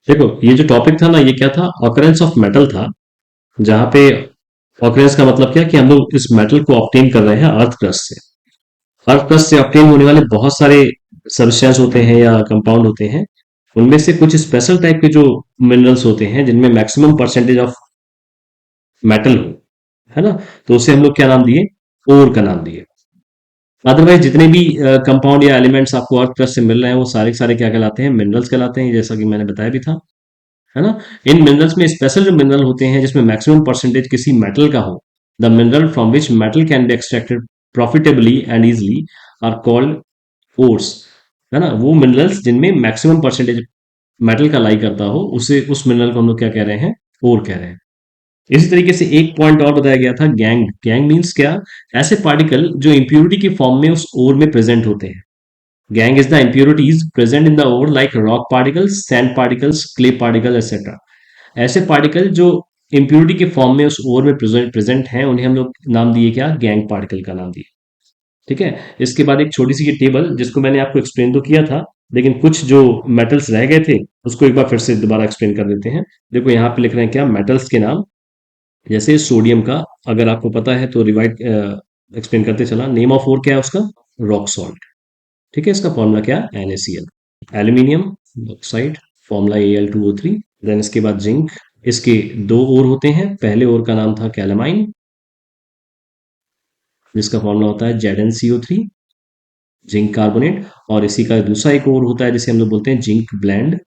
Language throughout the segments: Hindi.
देखो, ये जो टॉपिक था ना, ये क्या था, ऑकरेंस ऑफ मेटल था। जहां पे ऑकरेंस का मतलब क्या कि हम लोग इस मेटल को ऑब्टेन कर रहे हैं अर्थ क्रस्ट से। अर्थ क्रस्ट से ऑब्टेन होने वाले बहुत सारे सब्सटेंस होते हैं या कंपाउंड होते हैं। उनमें से कुछ स्पेशल टाइप के जो मिनरल्स होते हैं जिनमें मैक्सिमम परसेंटेज ऑफ मेटल हो, है ना, तो उसे हम लोग क्या नाम दिए, ओर का नाम दिए। अदरवाइज जितने भी कंपाउंड या एलिमेंट्स आपको अर्थ क्रस्ट से मिल रहे हैं वो सारे के सारे क्या कहलाते हैं, मिनरल्स कहलाते हैं, जैसा कि मैंने बताया भी था, है ना। इन मिनरल्स में स्पेशल जो मिनरल होते हैं जिसमें मैक्सिमम परसेंटेज किसी मेटल का हो, the mineral from which metal can be extracted profitably and easily are called ores, है ना। वो मिनरल्स जिनमें मैक्सिमम परसेंटेज मेटल का लाई करता हो, उसे उस मिनरल को हम लोग क्या कह रहे हैं, ओर कह रहे हैं। इसी तरीके से एक पॉइंट और बताया गया था, गैंग। गैंग मीन्स क्या, ऐसे पार्टिकल जो इंप्यूरिटी की फॉर्म में उस ओर में प्रेजेंट होते हैं। Gang is the impurities present in the ore like rock particles, sand particles, clay particles, etc. ऐसे पार्टिकल जो impurity के फॉर्म में उस ओर में प्रेजेंट हैं उन्हें हम लोग नाम दिए क्या, गैंग पार्टिकल का नाम दिए। ठीक है। इसके बाद एक छोटी सी ये टेबल जिसको मैंने आपको एक्सप्लेन तो किया था, लेकिन कुछ जो मेटल्स रह गए थे उसको एक बार फिर से दोबारा एक्सप्लेन कर देते हैं। देखो यहाँ पे लिख रहे हैं क्या, मेटल्स के नाम। जैसे सोडियम का अगर आपको पता है तो रिवाइड एक्सप्लेन करते चला, नेम ऑफ ओर क्या है उसका, रॉक सॉल्ट। ठीक है, इसका फॉर्मूला क्या है, NaCl। Aluminium oxide, formula Al2O3। Then इसके बाद जिंक, इसके दो ओर होते हैं, पहले ओर का नाम था कैलामाइन, जिसका फॉर्मूला होता है ZnCO3, जिंक कार्बोनेट। और इसी का दूसरा एक और होता है जिसे हम लोग बोलते हैं जिंक ब्लेंड।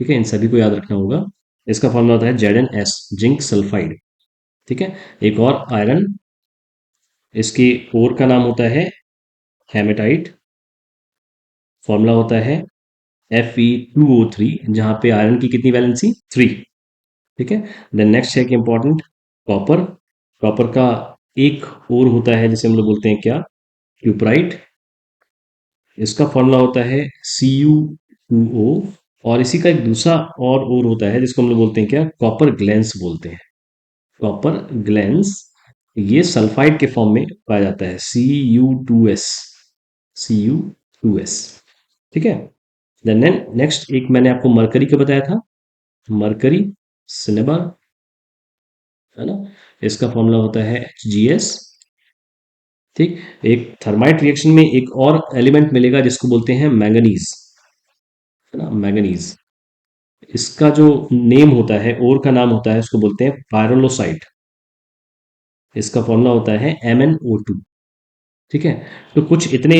ठीक है, इन सभी को याद रखना होगा। इसका फॉर्मूला होता है ZnS, जिंक सल्फाइड। ठीक है। एक और आयरन, इसके ओर का नाम होता है हेमेटाइट, फॉर्मूला होता है Fe2O3, जहां पे आयरन की कितनी वैलेंसी, 3। ठीक है। देन नेक्स्ट है कि इंपॉर्टेंट, कॉपर। कॉपर का एक और होता है जिसे हम लोग बोलते हैं क्या, क्यूपराइट। इसका फॉर्मूला होता है Cu2O। और इसी का एक दूसरा और होता है जिसको हम लोग बोलते हैं क्या, कॉपर ग्लैंस बोलते हैं। कॉपर ग्लैंस, ये सल्फाइड के फॉर्म में पाया जाता है, Cu2S। Cu2S। ठीक है। देन नेक्स्ट एक मैंने आपको मरकरी का बताया था, मरकरी सिनेबर, है ना। इसका फॉर्मूला होता है HgS। ठीक। एक थर्माइट रिएक्शन में एक और एलिमेंट मिलेगा जिसको बोलते हैं मैंगनीज, है ना, मैंगनीज। इसका जो नेम होता है, और का नाम होता है, उसको बोलते हैं पायरोलोसाइट। इसका फॉर्मूला होता है MnO2। ठीक है। तो कुछ इतने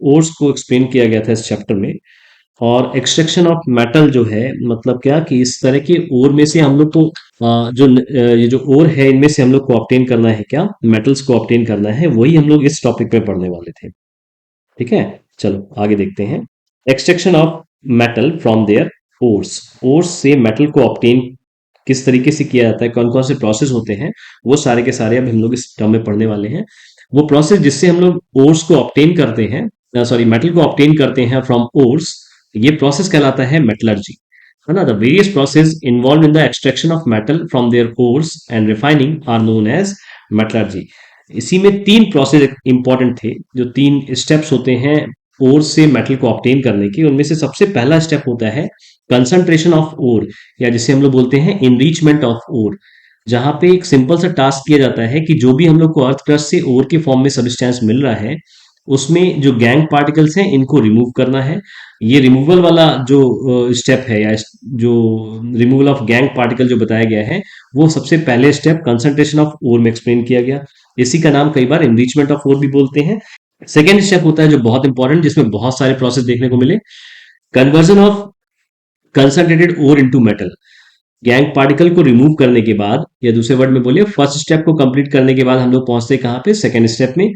ओर्स को एक्सप्लेन किया गया था इस चैप्टर में। और एक्सट्रैक्शन ऑफ मेटल जो है, मतलब क्या कि इस तरह के ओर में से हम लोग को ये जो ओर है इनमें से हम लोग को ऑब्टेन करना है क्या, मेटल्स को ऑब्टेन करना है, वही हम लोग इस टॉपिक में पढ़ने वाले थे। ठीक है। चलो आगे देखते हैं, extraction of metal from their ores. Ores से मेटल को ऑब्टेन किस तरीके से किया जाता है, कौन कौन से प्रोसेस होते हैं, वो सारे के सारे अब हम लोग इस टर्म में पढ़ने वाले हैं। वो प्रोसेस जिससे हम लोग ओर्स को ऑब्टेन करते हैं, सॉरी मेटल को ऑब्टेन करते हैं फ्रॉम ओर्स, ये प्रोसेस कहलाता है मेटलर्जी, है ना। The various process involve in the extraction of metal from their ores and refining are known as metallurgy. इसी में तीन प्रोसेस इंपॉर्टेंट थे, जो तीन स्टेप्स होते हैं ओर से मेटल को ऑब्टेन करने की। उनमें से सबसे पहला स्टेप होता है कंसंट्रेशन ऑफ ओर, या जिसे हम लोग बोलते हैं इनरिचमेंट ऑफ ओर। जहां पे एक सिंपल सा टास्क किया जाता है कि जो भी हम लोग को अर्थ क्रस्ट से ओर के फॉर्म में सब्सटेंस मिल रहा है, उसमें जो गैंग पार्टिकल्स हैं इनको रिमूव करना है। ये रिमूवल वाला जो स्टेप है, या जो रिमूवल ऑफ गैंग पार्टिकल जो बताया गया है, वो सबसे पहले स्टेप कंसंट्रेशन ऑफ ओर में एक्सप्लेन किया गया। इसी का नाम कई बार एनरिचमेंट ऑफ ओर भी बोलते हैं। सेकेंड स्टेप होता है जो बहुत इंपॉर्टेंट, जिसमें बहुत सारे प्रोसेस देखने को मिले, conversion of concentrated ore into metal. Gangue particle को रिमूव करने के बाद, या दूसरे वर्ड में बोलिए, फर्स्ट स्टेप को कंप्लीट करने के बाद हम लोग पहुंचते हैं कहां पे, सेकेंड स्टेप में।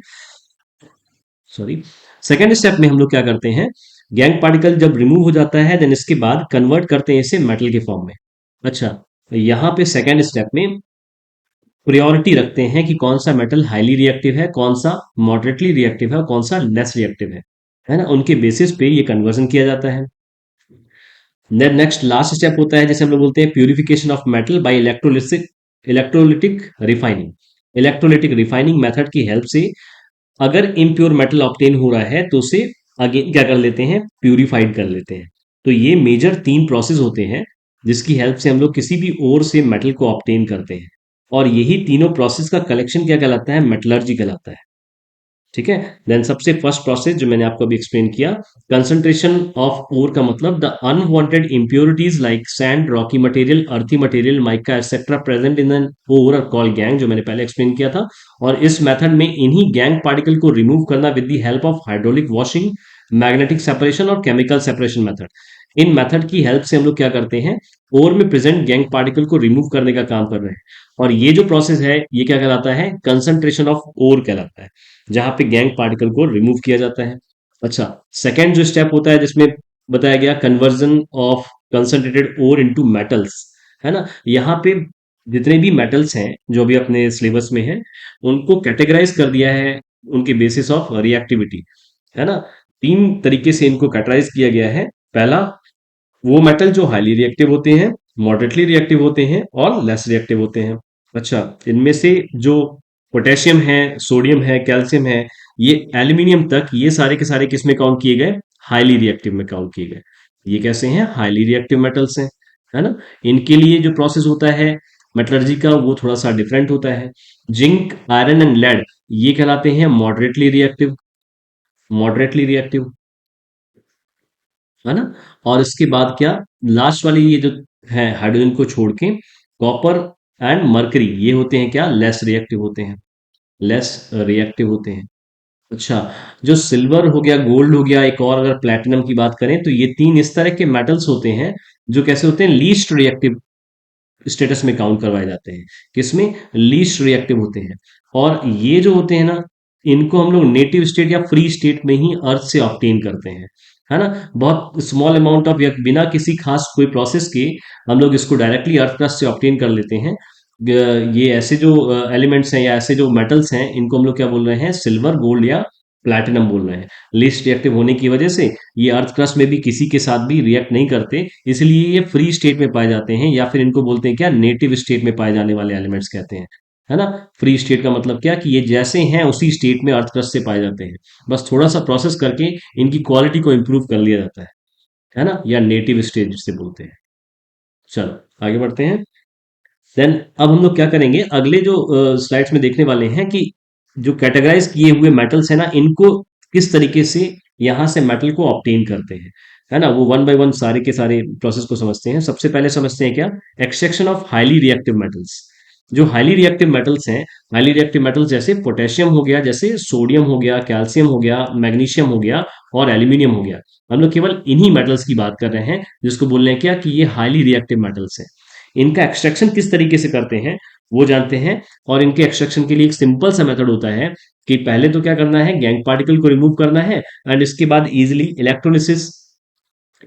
सॉरी, सेकेंड स्टेप में हम लोग क्या करते हैं, गैंग पार्टिकल जब रिमूव हो जाता है देन इसके बाद कन्वर्ट करते हैं इसे मेटल के फॉर्म में। अच्छा, तो यहाँ पे सेकेंड स्टेप में प्रायोरिटी रखते हैं कि कौन सा मेटल हाईली रिएक्टिव है, कौन सा मॉडरेटली रिएक्टिव है और कौन सा लेस रिएक्टिव है ना। उनके बेसिस पे ये कन्वर्जन किया जाता है। देन नेक्स्ट लास्ट स्टेप होता है जिसे हम लोग बोलते हैं purification of metal by electrolytic refining. Electrolytic refining method की हेल्प से अगर इम्प्योर मेटल ऑब्टेन हो रहा है तो उसे अगेन क्या कर लेते हैं, प्यूरिफाइड कर लेते हैं। तो ये मेजर 3 प्रोसेस होते हैं जिसकी हेल्प से हम लोग किसी भी ओर से मेटल को ऑब्टेन करते हैं, और यही तीनों प्रोसेस का कलेक्शन क्या कहलाता है? मेटलर्जी कहलाता है। ठीक है। देन सबसे फर्स्ट प्रोसेस जो मैंने आपको अभी एक्सप्लेन किया, कंसंट्रेशन ऑफ ओर का मतलब the unwanted impurities like sand, rocky material, earthy material, mica etcetera present in an ore are called gangue, जो मैंने पहले एक्सप्लेन किया था। और इस मेथड में इन्हीं गैंग पार्टिकल को रिमूव करना with the help of hydraulic washing, magnetic separation और केमिकल सेपरेशन मेथड। इन मेथड की हेल्प से हम लोग क्या करते हैं? ओर में प्रेजेंट गैंग पार्टिकल को रिमूव करने का काम कर रहे हैं। और ये जो प्रोसेस है ये क्या कहलाता है? कंसंट्रेशन ऑफ ओर कहलाता है, जहां पे गैंग पार्टिकल को रिमूव किया जाता है। अच्छा, सेकेंड जो स्टेप होता है जिसमें बताया गया conversion of concentrated ore into metals, है ना। यहाँ पे जितने भी मेटल्स हैं जो भी अपने सिलेबस में है, उनको कैटेगराइज कर दिया है उनके बेसिस ऑफ रिएक्टिविटी, है ना। 3 तरीके से इनको कैटेगराइज किया गया है। पहला, वो मेटल जो हाईली रिएक्टिव होते हैं, मॉडरेटली रिएक्टिव होते हैं और लेस रिएक्टिव होते हैं। अच्छा, इनमें से जो पोटेशियम है, सोडियम है, कैल्शियम है, ये एल्यूमिनियम तक, ये सारे के सारे किस में काउंट किए गए? हाईली रिएक्टिव में काउंट किए गए। ये कैसे हैं? हाईली रिएक्टिव मेटल्स हैं, है ना। इनके लिए जो प्रोसेस होता है मेटलर्जी का वो थोड़ा सा डिफरेंट होता है। जिंक, आयरन एंड लेड ये कहलाते हैं मॉडरेटली रिएक्टिव, मॉडरेटली रिएक्टिव, है ना। और इसके बाद क्या, लास्ट वाली ये जो है हाइड्रोजन को छोड़ के, कॉपर एंड मरकरी ये होते हैं क्या? लेस रिएक्टिव होते हैं, लेस रिएक्टिव होते हैं। अच्छा, जो सिल्वर हो गया, गोल्ड हो गया, एक और अगर प्लैटिनम की बात करें तो ये 3 इस तरह के मेटल्स होते हैं जो कैसे होते हैं? लीस्ट रिएक्टिव स्टेटस में काउंट करवाए जाते हैं। किसमें? लीस्ट रिएक्टिव होते हैं। और ये जो होते हैं ना, इनको हम लोग नेटिव स्टेट या फ्री स्टेट में ही अर्थ से ऑब्टेन करते हैं, है ना। बहुत स्मॉल अमाउंट ऑफ, या बिना किसी खास कोई प्रोसेस के हम लोग इसको डायरेक्टली अर्थ क्रस्ट से ऑब्टेन कर लेते हैं। ये ऐसे जो एलिमेंट्स हैं या ऐसे जो मेटल्स हैं, इनको हम लोग क्या बोल रहे हैं? सिल्वर, गोल्ड या प्लैटिनम बोल रहे हैं। लीस्ट रिएक्टिव होने की वजह से ये अर्थ क्रस्ट में भी किसी के साथ भी रिएक्ट नहीं करते, इसलिए ये फ्री स्टेट में पाए जाते हैं, या फिर इनको बोलते हैं क्या? नेटिव स्टेट में पाए जाने वाले एलिमेंट्स कहते हैं, है ना। फ्री स्टेट का मतलब क्या कि ये जैसे हैं उसी स्टेट में अर्थ क्रस्ट से पाए जाते हैं, बस थोड़ा सा प्रोसेस करके इनकी क्वालिटी को इंप्रूव कर लिया जाता है ना, या नेटिव स्टेट जिसे बोलते हैं। चलो आगे बढ़ते हैं। देन अब हम लोग क्या करेंगे, अगले जो स्लाइड्स में देखने वाले हैं कि जो कैटेगराइज किए हुए मेटल्स है ना, इनको किस तरीके से यहाँ से मेटल को ऑब्टेन करते हैं, है ना। वो वन बाय वन सारे के सारे प्रोसेस को समझते हैं। सबसे पहले समझते हैं क्या? Extraction of highly reactive metals. जो हाईली रिएक्टिव मेटल्स हैं, हाईली रिएक्टिव मेटल्स जैसे पोटेशियम हो गया, जैसे सोडियम हो गया, कैल्शियम हो गया, मैग्नीशियम हो गया और एल्यूमिनियम हो गया। हम लोग केवल इन्हीं मेटल्स की बात कर रहे हैं जिसको बोल रहे हैं क्या कि ये हाईली रिएक्टिव मेटल्स हैं। इनका एक्सट्रैक्शन किस तरीके से करते हैं वो जानते हैं। और इनके एक्सट्रैक्शन के लिए एक सिंपल सा मेथड होता है कि पहले तो क्या करना है? गैंग पार्टिकल को रिमूव करना है, एंड इसके बाद इजिली इलेक्ट्रोलिसिस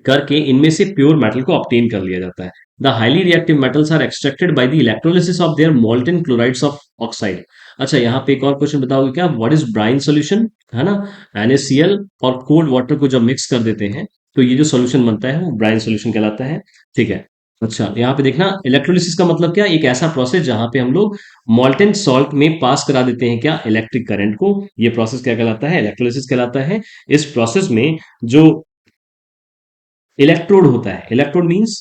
करके इनमें से प्योर मेटल को ऑब्टेन कर लिया जाता है। The highly reactive metals are extracted by the electrolysis of their molten chlorides of oxide. अच्छा, यहाँ पे एक और क्वेश्चन बताओगे क्या? व्हाट इज ब्राइन सॉल्यूशन, है ना। NaCl और कोल्ड वाटर को जब मिक्स कर देते हैं तो ये जो सॉल्यूशन बनता है वो ब्राइन सॉल्यूशन कहलाता है। ठीक है। अच्छा, यहाँ पे देखना, इलेक्ट्रोलिसिस का मतलब क्या? एक ऐसा प्रोसेस जहां पे हम लोग मॉल्टन सॉल्ट में पास करा देते हैं क्या? इलेक्ट्रिक करंट को। ये प्रोसेस क्या कहलाता है? इलेक्ट्रोलिसिस कहलाता है। इस प्रोसेस में जो इलेक्ट्रोड होता है, इलेक्ट्रोड मींस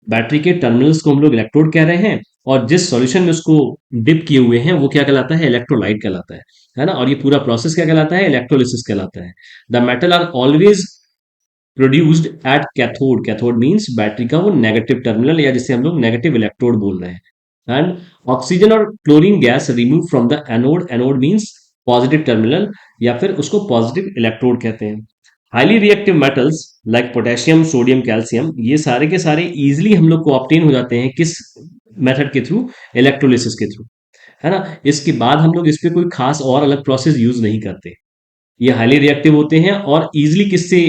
बैटरी के टर्मिनल्स को हम लोग इलेक्ट्रोड कह रहे हैं, और जिस सॉल्यूशन में उसको डिप किए हुए हैं वो क्या कहलाता है? इलेक्ट्रोलाइट कहलाता है ना। और ये पूरा प्रोसेस क्या कहलाता है? इलेक्ट्रोलिसिस कहलाता है। The metal are always produced at cathode. Cathode means battery का वो नेगेटिव टर्मिनल, या जिसे हम लोग नेगेटिव इलेक्ट्रोड बोल रहे हैं। एंड ऑक्सीजन और chlorine gas remove from the anode. Anode means positive terminal, या फिर उसको पॉजिटिव इलेक्ट्रोड कहते हैं। Highly reactive metals like potassium, sodium, calcium, ये सारे के सारे इजिली हम लोग को ऑब्टेन हो जाते हैं किस मेथड के थ्रू? इलेक्ट्रोलिसिस के थ्रू, है ना। इसके बाद हम लोग इस पे कोई खास और अलग प्रोसेस यूज नहीं करते। ये हाईली रिएक्टिव होते हैं और इजिली किससे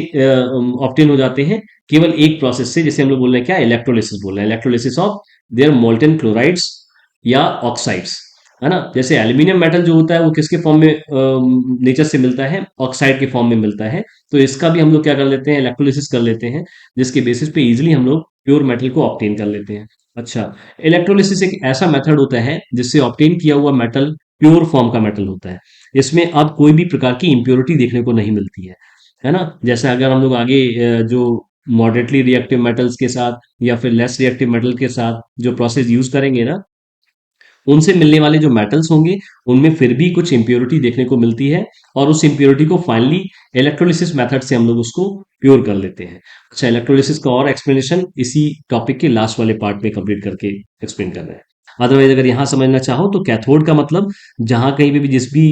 ऑब्टेन हो जाते हैं? केवल एक प्रोसेस से, जिसे हम लोग बोल रहे हैं क्या? इलेक्ट्रोलिसिस बोल रहे हैं। Electrolysis of their molten chlorides या ऑक्साइड्स, है ना। जैसे एल्यूमिनियम मेटल जो होता है वो किसके फॉर्म में नेचर से मिलता है? ऑक्साइड के फॉर्म में मिलता है। तो इसका भी हम लोग क्या कर लेते हैं? इलेक्ट्रोलिसिस कर लेते हैं, जिसके बेसिस पे इजिली हम लोग प्योर मेटल को ऑब्टेन कर लेते हैं। अच्छा, इलेक्ट्रोलिसिस एक ऐसा मेथड होता है जिससे ऑब्टेन किया हुआ मेटल प्योर फॉर्म का मेटल होता है। इसमें अब कोई भी प्रकार की इंप्योरिटी देखने को नहीं मिलती है ना। जैसे अगर हम लोग आगे जो मॉडरेटली रिएक्टिव मेटल्स के साथ या फिर लेस रिएक्टिव मेटल के साथ जो प्रोसेस यूज करेंगे ना, उनसे मिलने वाले जो मेटल्स होंगे उनमें फिर भी कुछ इम्प्योरिटी देखने को मिलती है, और उस इम्प्योरिटी को फाइनली इलेक्ट्रोलिसिस मेथड से हम लोग उसको प्योर कर लेते हैं। अच्छा, इलेक्ट्रोलिसिस का और एक्सप्लेनेशन इसी टॉपिक के लास्ट वाले पार्ट में कंप्लीट करके एक्सप्लेन कर रहे हैं। अदरवाइज अगर यहाँ समझना चाहो तो कैथोड का मतलब जहां कहीं पे भी जिस भी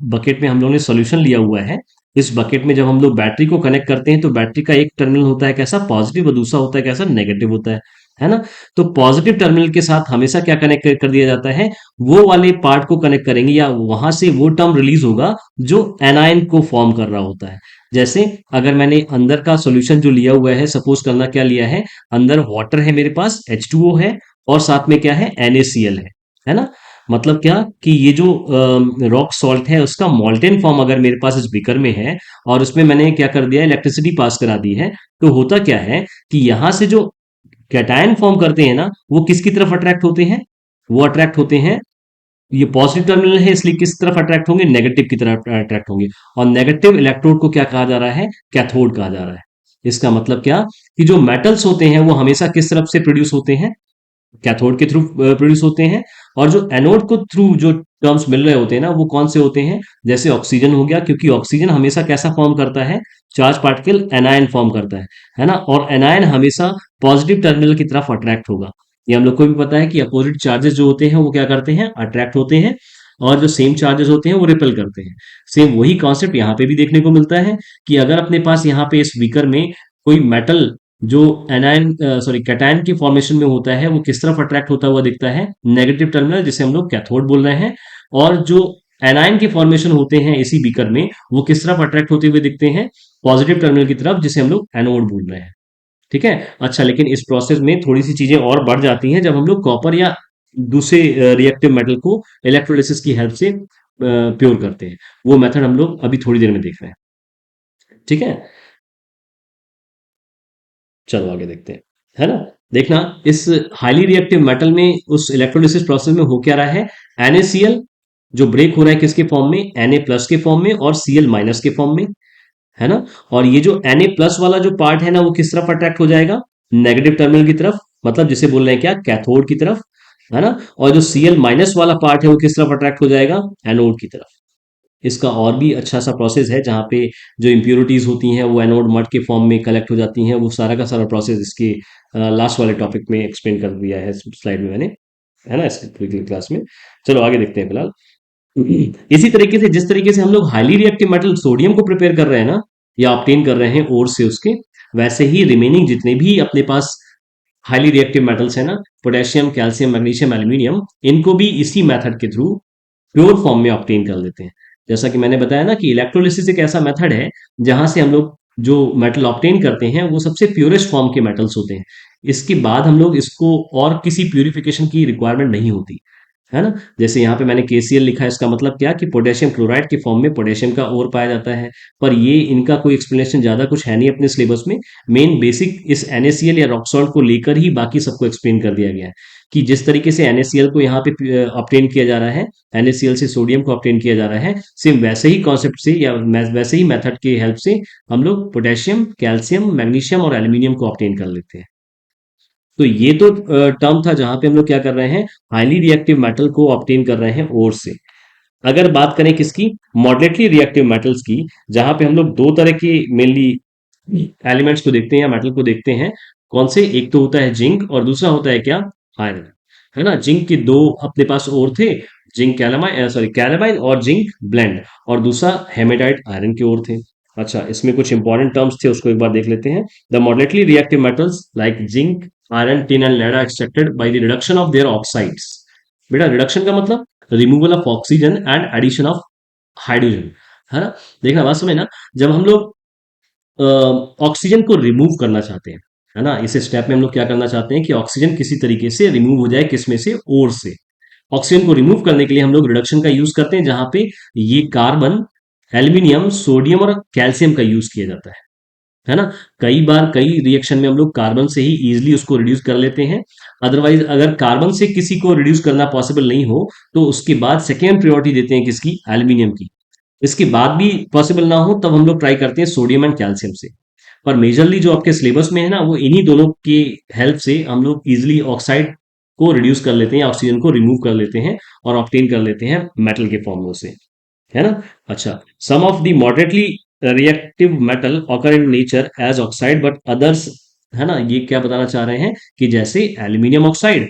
बकेट में हम लोगों ने सॉल्यूशन लिया हुआ है, इस बकेट में जब हम लोग बैटरी को कनेक्ट करते हैं तो बैटरी का एक टर्मिनल होता है कैसा पॉजिटिव और दूसरा होता है कैसा नेगेटिव होता है ना। तो पॉजिटिव टर्मिनल के साथ हमेशा क्या कनेक्ट कर दिया जाता है, वो वाले पार्ट को कनेक्ट करेंगे या वहां से वो टर्म रिलीज होगा जो एनायन को फॉर्म कर रहा होता है। जैसे अगर मैंने अंदर का सॉल्यूशन जो लिया हुआ है, सपोज करना क्या लिया है, अंदर वाटर है मेरे पास H2O है, और साथ में क्या है NaCl है ना। मतलब क्या कि ये जो रॉक सॉल्ट है उसका मॉल्टेन फॉर्म अगर मेरे पास इस बीकर में है, और उसमें मैंने क्या कर दिया, इलेक्ट्रिसिटी पास करा दी है, तो होता क्या है कि यहां से जो कैटायन फॉर्म करते हैं ना, वो किसकी तरफ अट्रैक्ट होते हैं, वो अट्रैक्ट होते हैं, ये पॉजिटिव टर्मिनल है इसलिए किस तरफ अट्रैक्ट होंगे, नेगेटिव की तरफ अट्रैक्ट होंगे। और नेगेटिव इलेक्ट्रोड को क्या कहा जा रहा है, कैथोड कहा जा रहा है। इसका मतलब क्या कि जो मेटल्स होते हैं वो हमेशा किस तरफ से प्रोड्यूस होते हैं, कैथोड के थ्रू प्रोड्यूस होते हैं। और जो एनोड को थ्रू जो टर्म्स मिल रहे होते हैं ना, वो कौन से होते हैं, जैसे ऑक्सीजन हो गया, क्योंकि ऑक्सीजन हमेशा कैसा फॉर्म करता है, चार्ज पार्टिकल एनायन फॉर्म करता है ना। और एनायन हमेशा पॉजिटिव टर्मिनल की तरफ अट्रैक्ट होगा। ये हम लोग को भी पता है कि अपोजिट चार्जेस जो होते हैं वो क्या करते हैं, अट्रैक्ट होते हैं, और जो सेम चार्जेस होते हैं वो रिपेल करते हैं। सेम वही कॉन्सेप्ट यहाँ पे भी देखने को मिलता है कि अगर अपने पास यहाँ पे इस बीकर में कोई मेटल जो एनायन सॉरी कैटायन की फॉर्मेशन में होता है, वो किस तरफ अट्रैक्ट होता हुआ दिखता है, नेगेटिव टर्मिनल जिसे हम लोग कैथोड बोल रहे हैं। और जो एनायन की फॉर्मेशन होते हैं इसी बीकर में, वो किस तरफ अट्रैक्ट होते हुए दिखते हैं, पॉजिटिव टर्मिनल की तरफ, जिसे हम लोग एनोड बोल रहे हैं। ठीक है। अच्छा, लेकिन इस प्रोसेस में थोड़ी सी चीजें और बढ़ जाती हैं जब हम लोग कॉपर या दूसरे रिएक्टिव मेटल को इलेक्ट्रोलिसिस की हेल्प से प्योर करते हैं। वो मेथड हम लोग अभी थोड़ी देर में देख रहे हैं। ठीक है, चलो आगे देखते हैं, है ना। देखना, इस हाईली रिएक्टिव मेटल में उस इलेक्ट्रोलिसिस प्रोसेस में हो क्या रहा है, NaCl जो ब्रेक हो रहा है किसके फॉर्म में, Na प्लस के फॉर्म में और Cl माइनस के फॉर्म में, है ना। और ये जो Na प्लस वाला जो पार्ट है ना, वो किस तरफ अट्रैक्ट हो जाएगा, नेगेटिव टर्मिनल की तरफ, मतलब जिसे बोल रहे हैं क्या, कैथोड की तरफ, है ना। और जो Cl माइनस वाला पार्ट है वो किस तरफ अट्रैक्ट हो जाएगा, एनोड की तरफ। इसका और भी अच्छा सा प्रोसेस है जहाँ पे जो इम्प्योरिटीज होती हैं वो एनोड मड के फॉर्म में कलेक्ट हो जाती हैं, वो सारा का सारा प्रोसेस इसके लास्ट वाले टॉपिक में एक्सप्लेन कर दिया है स्लाइड में मैंने, है ना, इसके क्लास में। चलो आगे देखते हैं फिलहाल। इसी तरीके से जिस तरीके से हम लोग हाईली रिएक्टिव मेटल सोडियम को प्रिपेयर कर रहे हैं ना, या ऑब्टेन कर रहे हैं ओर से उसके, वैसे ही रिमेनिंग जितने भी अपने पास हाईली रिएक्टिव मेटल्स है ना, पोटेशियम, कैल्शियम, मैग्नीशियम, एल्यूमिनियम, इनको भी इसी मेथड के थ्रू प्योर फॉर्म में ऑब्टेन कर लेते हैं। जैसा कि मैंने बताया ना कि इलेक्ट्रोलिसिस एक ऐसा मेथड है जहां से हम लोग जो मेटल ऑब्टेन करते हैं वो सबसे प्योरेस्ट फॉर्म के मेटल्स होते हैं। इसके बाद हम लोग इसको और किसी प्यूरिफिकेशन की रिक्वायरमेंट नहीं होती, है ना। जैसे यहाँ पे मैंने KCl लिखा है, इसका मतलब क्या कि पोटेशियम क्लोराइड के फॉर्म में पोटेशियम का ओर पाया जाता है। पर ये इनका कोई एक्सप्लेनेशन ज्यादा कुछ है नहीं अपने सिलेबस में। मेन बेसिक इस NaCl या रॉक सॉल्ट को लेकर ही बाकी सबको एक्सप्लेन कर दिया गया है कि जिस तरीके से NaCl को यहाँ पे ऑब्टेन किया जा रहा है, NaCl से सोडियम को ऑब्टेन किया जा रहा है, सेम वैसे ही कॉन्सेप्ट से या वैसे ही मेथड के हेल्प से हम लोग पोटेशियम, कैल्शियम, मैग्नीशियम और एल्यूमिनियम को ऑब्टेन कर लेते हैं। तो ये तो टर्म था जहां पे हम लोग क्या कर रहे हैं, हाईली रिएक्टिव मेटल को ऑब्टेन कर रहे हैं ओर से। अगर बात करें किसकी, मॉडरेटली रिएक्टिव मेटल्स की, जहां पे हम लोग दो तरह के मेनली एलिमेंट्स को देखते हैं या मेटल को देखते हैं। कौन से, एक तो होता है जिंक और दूसरा होता है क्या, आयरन, है ना। जिंक के दो अपने पास और थे, जिंक कैलामाइन, सॉरी कैलामाइन और जिंक ब्लेंड, और दूसरा हेमेटाइट आयरन के और थे। अच्छा, इसमें कुछ इंपॉर्टेंट टर्म्स थे, उसको एक बार देख लेते हैं। The moderately reactive metals like zinc, iron, tin and lead are extracted by the reduction of their oxides. बेटा रिडक्शन का मतलब removal of oxygen and addition of hydrogen, है ना। देखना बात समझ ना, जब हम लोग ऑक्सीजन को रिमूव करना चाहते हैं, है ना, इस स्टेप में हम लोग क्या करना चाहते हैं कि ऑक्सीजन किसी तरीके से रिमूव हो जाए, किसमें से, ओर से। ऑक्सीजन को रिमूव करने के लिए हम लोग रिडक्शन का यूज करते हैं, जहां पे ये कार्बन, एल्यूमिनियम, सोडियम और कैल्शियम का यूज किया जाता है ना। कई बार कई रिएक्शन में हम लोग कार्बन से ही इजीली उसको रिड्यूस कर लेते हैं। अदरवाइज अगर कार्बन से किसी को रिड्यूस करना पॉसिबल नहीं हो तो उसके बाद सेकेंड प्रायोरिटी देते हैं किसकी, एल्यूमिनियम की। इसके बाद भी पॉसिबल ना हो तब हम लोग ट्राई करते हैं सोडियम एंड कैल्शियम से। पर मेजरली जो आपके सिलेबस में है ना, वो इन्हीं दोनों की हेल्प से हम लोग इजिली ऑक्साइड को रिड्यूस कर लेते हैं, ऑक्सीजन को रिमूव कर लेते हैं और ऑब्टेन कर लेते हैं मेटल के फॉर्म में उसे, है ना। अच्छा, some of the moderately reactive metal occur in nature as oxide but others, है ना, ये क्या बताना चाह रहे हैं कि जैसे एल्यूमिनियम ऑक्साइड,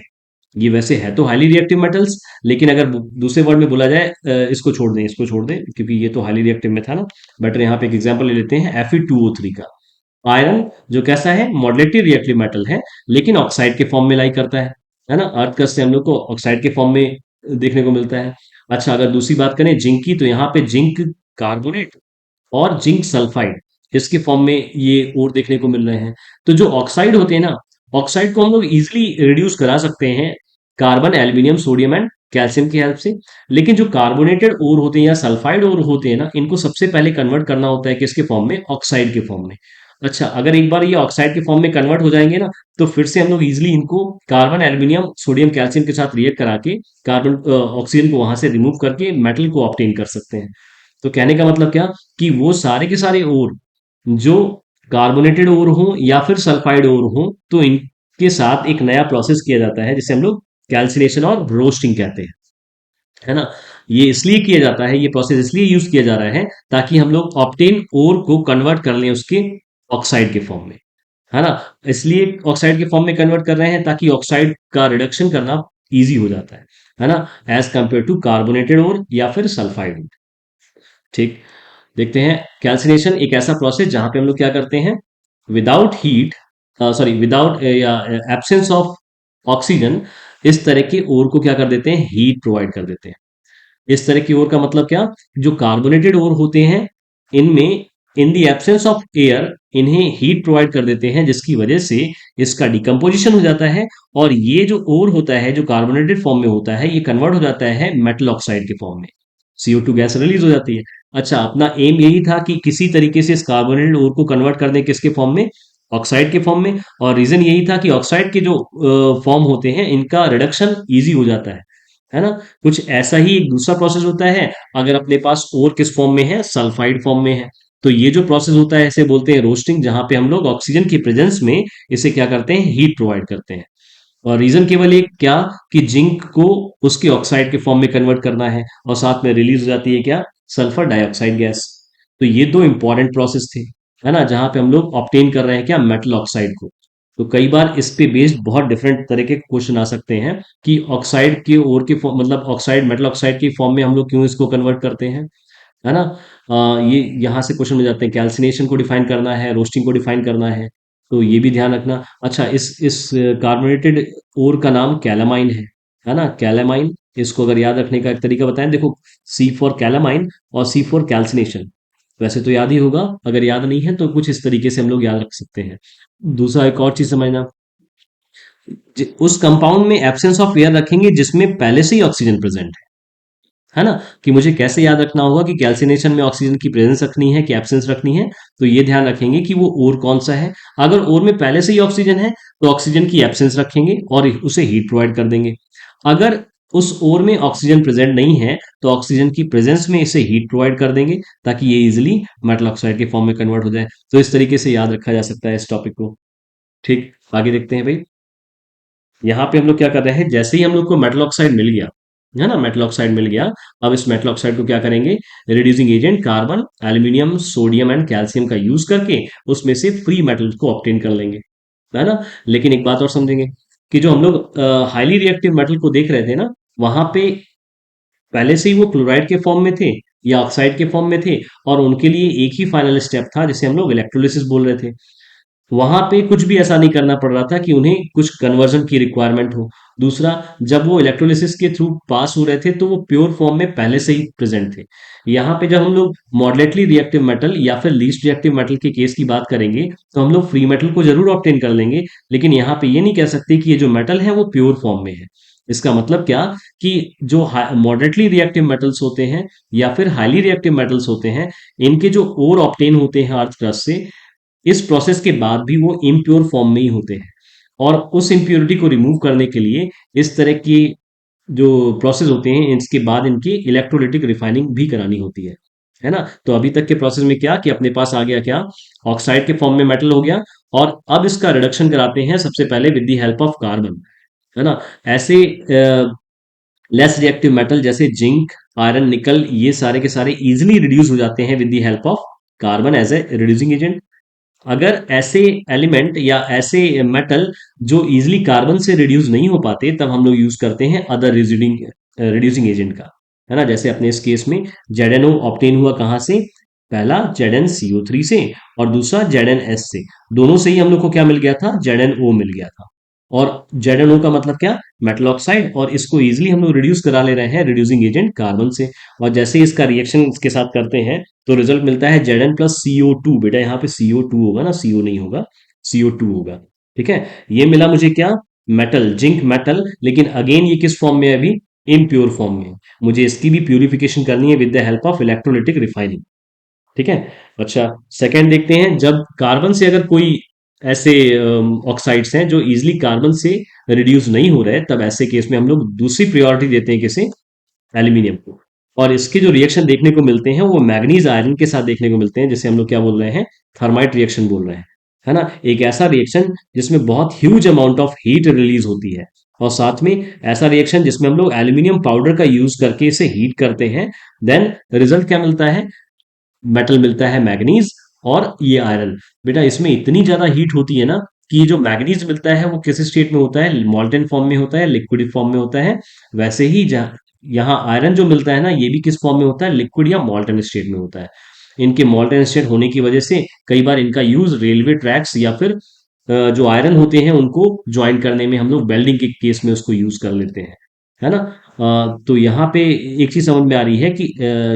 ये वैसे है तो हाईली रिएक्टिव मेटल्स, लेकिन अगर दूसरे वर्ड में बोला जाए, इसको छोड़ दें, इसको छोड़ दें, क्योंकि ये तो हाईली रिएक्टिव में था ना। बट यहाँ पे एक एग्जांपल ले लेते हैं Fe2O3 का। आयरन जो कैसा है, मॉडरेटली रिएक्टिव मेटल है, लेकिन ऑक्साइड के फॉर्म में लाई करता है ना। अर्थ क्रस्ट से हम लोग को ऑक्साइड के फॉर्म में देखने को मिलता है। अच्छा, अगर दूसरी बात करें जिंक की, तो यहाँ पे जिंक कार्बोनेट और जिंक सल्फाइड, इसके फॉर्म में ये और देखने को मिल रहे हैं। तो जो ऑक्साइड होते हैं ना, ऑक्साइड को हम लोग इजिली रिड्यूस करा सकते हैं carbon, aluminium, sodium and calcium की हेल्प से। लेकिन जो कार्बोनेटेड ओर होते हैं या सल्फाइड ओर होते हैं ना, इनको सबसे पहले कन्वर्ट करना होता है किसके फॉर्म में, ऑक्साइड के फॉर्म में। अच्छा, अगर एक बार ये ऑक्साइड के फॉर्म में कन्वर्ट हो जाएंगे ना, तो फिर से हम लोग इजिली इनको कार्बन, एल्यूमिनियम, सोडियम, कैल्शियम के साथ रिएक्ट करा के कार्बन ऑक्सीजन को वहां से रिमूव करके मेटल को ऑब्टेन कर सकते हैं। तो कहने का मतलब क्या, कि वो सारे के सारे ओर जो कार्बोनेटेड ओर हो या फिर सल्फाइड ओर हो, तो इनके साथ एक नया प्रोसेस किया जाता है जिसे हम लोग कैल्सिनेशन और रोस्टिंग कहते हैं, है ना। ये इसलिए किया जाता है, ये प्रोसेस इसलिए यूज किया जा रहा है ताकि हम लोग ऑप्टेन ओर को कन्वर्ट कर लें उसके ऑक्साइड के फॉर्म में, है ना। इसलिए ऑक्साइड के फॉर्म में कन्वर्ट कर रहे हैं ताकि ऑक्साइड का रिडक्शन करना इजी हो जाता है ना, एज कंपेयर टू कार्बोनेटेड ओर या फिर सल्फाइड। ठीक, देखते हैं कैल्सिनेशन एक ऐसा प्रोसेस जहां पे हम लोग क्या करते हैं, विदाउट हीट, सॉरी विदाउट या एब्सेंस ऑफ ऑक्सीजन, इस तरह के ओर को क्या कर देते हैं, हीट प्रोवाइड कर देते हैं। इस तरह की ओर का मतलब क्या, जो कार्बोनेटेड ओर होते हैं, इनमें in the absence of air इन्हें हीट प्रोवाइड कर देते हैं, जिसकी वजह से इसका डिकम्पोजिशन हो जाता है, और ये जो ओर होता है जो कार्बोनेटेड फॉर्म में होता है, ये कन्वर्ट हो जाता है मेटल ऑक्साइड के फॉर्म में, CO2 गैस रिलीज हो जाती है। अच्छा, अपना एम यही था कि किसी तरीके से इस कार्बोनेटेड ओर को कन्वर्ट कर दें किसके फॉर्म में, ऑक्साइड के फॉर्म में। और रीजन यही था कि ऑक्साइड के जो फॉर्म होते हैं, इनका रिडक्शन इजी हो जाता है ना। कुछ ऐसा ही एक दूसरा प्रोसेस होता है, अगर अपने पास ओर किस फॉर्म में है, सल्फाइड फॉर्म में है, तो ये जो प्रोसेस होता है इसे बोलते हैं रोस्टिंग, जहां पे हम लोग ऑक्सीजन की प्रेजेंस में इसे क्या करते हैं, हीट प्रोवाइड करते हैं। और रीजन केवल एक क्या, कि जिंक को उसके ऑक्साइड के फॉर्म में कन्वर्ट करना है, और साथ में रिलीज हो जाती है क्या, सल्फर डाइऑक्साइड गैस। तो ये दो इंपॉर्टेंट प्रोसेस थे, है ना, जहां पे हम लोग ऑब्टेन कर रहे हैं क्या, मेटल ऑक्साइड को। तो कई बार इस पे बेस्ड बहुत डिफरेंट तरह के क्वेश्चन आ सकते हैं कि ऑक्साइड के ओर के मतलब ऑक्साइड, मेटल ऑक्साइड की फॉर्म में हम लोग क्यों इसको कन्वर्ट करते हैं, है ना। ये यहाँ से क्वेश्चन मिल जाते हैं, कैल्सिनेशन को डिफाइन करना है, रोस्टिंग को डिफाइन करना है, तो ये भी ध्यान रखना। अच्छा, इस कार्बोनेटेड ओर का नाम कैलामाइन है ना, कैलामाइन। इसको अगर याद रखने का एक तरीका बताएं, देखो, C फॉर कैलामाइन और C फॉर कैल्सिनेशन, वैसे तो याद ही होगा, अगर याद नहीं है तो कुछ इस तरीके से हम लोग याद रख सकते हैं। दूसरा एक और चीज समझना, उस कंपाउंड में एब्सेंस ऑफ एयर रखेंगे जिसमें पहले से ही ऑक्सीजन प्रेजेंट है ना। कि मुझे कैसे याद रखना होगा कि कैल्सिनेशन में ऑक्सीजन की प्रेजेंस रखनी है कि एब्सेंस रखनी है, तो ये ध्यान रखेंगे कि वो ओर कौन सा है। अगर ओर में पहले से ही ऑक्सीजन है, तो ऑक्सीजन की एब्सेंस रखेंगे और उसे हीट प्रोवाइड कर देंगे। अगर उस ओर में ऑक्सीजन प्रेजेंट नहीं है, तो ऑक्सीजन की प्रेजेंस में इसे हीट प्रोवाइड कर देंगे, ताकि ये इजिली मेटल ऑक्साइड के फॉर्म में कन्वर्ट हो जाए। तो इस तरीके से याद रखा जा सकता है इस टॉपिक को। ठीक, आगे देखते हैं भाई। यहाँ पे हम लोग क्या कर रहे हैं, जैसे ही हम लोग को मेटल ऑक्साइड मिल गया, है ना, मेटल ऑक्साइड मिल गया, अब इस मेटल ऑक्साइड को क्या करेंगे, reducing agent carbon, aluminium, sodium and calcium का यूज करके उसमें से फ्री मेटल को ऑब्टेन कर लेंगे, है ना। लेकिन एक बात और समझेंगे, कि जो हम लोग हाईली रिएक्टिव मेटल को देख रहे थे ना, वहां पे पहले से ही वो क्लोराइड के फॉर्म में थे या ऑक्साइड के फॉर्म में थे, और उनके लिए एक ही फाइनल स्टेप था जिसे हम लोग इलेक्ट्रोलिसिस बोल रहे थे। वहां पे कुछ भी ऐसा नहीं करना पड़ रहा था कि उन्हें कुछ कन्वर्जन की रिक्वायरमेंट हो। दूसरा, जब वो इलेक्ट्रोलिसिस के थ्रू पास हो रहे थे, तो वो प्योर फॉर्म में पहले से ही प्रेजेंट थे। यहाँ पे जब हम लोग मॉडरेटली रिएक्टिव मेटल या फिर लीस्ट रिएक्टिव मेटल के केस की बात करेंगे, तो हम लोग फ्री मेटल को जरूर ऑब्टेन कर लेंगे, लेकिन यहाँ पे ये नहीं कह सकते कि ये जो मेटल है वो प्योर फॉर्म में है। इसका मतलब क्या, कि जो मॉडरेटली रिएक्टिव मेटल्स होते हैं या फिर हाईली रिएक्टिव मेटल्स होते हैं, इनके जो ओर ऑब्टेन होते हैं अर्थ क्रस्ट से, इस प्रोसेस के बाद भी वो इम्प्योर फॉर्म में ही होते हैं, और उस इम्प्योरिटी को रिमूव करने के लिए इस तरह की जो प्रोसेस होते हैं, इसके बाद इनकी इलेक्ट्रोलिटिक रिफाइनिंग भी करानी होती है। है ना। तो अभी तक के प्रोसेस में क्या कि अपने पास आ गया क्या, ऑक्साइड के फॉर्म में मेटल हो गया, और अब इसका रिडक्शन कराते हैं सबसे पहले with the help of carbon, है ना। ऐसे लेस रिएक्टिव मेटल जैसे जिंक, आयरन, निकल, ये सारे के सारे इजीली रिड्यूस हो जाते हैं with the help of carbon as a reducing agent. अगर ऐसे एलिमेंट या ऐसे मेटल जो इजीली कार्बन से रिड्यूस नहीं हो पाते, तब हम लोग यूज करते हैं अदर रिड्यूसिंग रिड्यूसिंग एजेंट का, है ना। जैसे अपने इस केस में जेड ऑप्टेन हुआ कहाँ से, पहला ZnCO3 से, और दूसरा ZnS से। दोनों से ही हम लोग को क्या मिल गया था, ZnO मिल गया था। और ZnO का मतलब क्या, मेटल ऑक्साइड, और इसको इजीली हम लोग रिड्यूस करा ले रहे हैं रिड्यूसिंग एजेंट कार्बन से। और जैसे ही इसका रिएक्शन इसके साथ करते हैं तो रिजल्ट मिलता है Zn+CO2। बेटा यहाँ पे CO2 होगा ना, CO नहीं होगा, CO2 होगा। ठीक है, ये मिला मुझे क्या, मेटल, जिंक मेटल, लेकिन अगेन ये किस फॉर्म में है अभी, इम्प्योर फॉर्म में। मुझे इसकी भी प्यूरिफिकेशन करनी है with the help of electrolytic refining. ठीक है। अच्छा, सेकंड देखते हैं, जब कार्बन से अगर कोई ऐसे ऑक्साइड्स हैं जो इजीली कार्बन से रिड्यूस नहीं हो रहे, तब ऐसे केस में हम लोग दूसरी प्रायोरिटी देते हैं किसे, एल्यूमिनियम को। और इसके जो रिएक्शन देखने को मिलते हैं वो मैग्नीज आयरन के साथ देखने को मिलते हैं, जिसे हम लोग क्या बोल रहे हैं, थर्माइट रिएक्शन बोल रहे हैं, है ना। एक ऐसा रिएक्शन जिसमें बहुत huge amount of heat release होती है, और साथ में ऐसा रिएक्शन जिसमें हम लोग एल्यूमिनियम पाउडर का यूज करके इसे हीट करते हैं। देन रिजल्ट क्या मिलता है, मेटल मिलता है मैग्नीज, और ये आयरन। बेटा इसमें इतनी ज्यादा हीट होती है ना, कि ये जो मैग्नीज मिलता है वो किस स्टेट में होता है, मॉल्टेन फॉर्म में होता है, लिक्विड फॉर्म में होता है। वैसे ही यहाँ आयरन जो मिलता है ना, ये भी किस फॉर्म में होता है, लिक्विड या मॉल्टेन स्टेट में होता है। इनके मॉल्टेन स्टेट होने की वजह से कई बार इनका यूज रेलवे ट्रैक्स या फिर जो आयरन होते हैं उनको ज्वाइन करने में हम लोग वेल्डिंग के केस में उसको यूज कर लेते हैं, है ना। तो यहाँ पे एक चीज समझ में आ रही है कि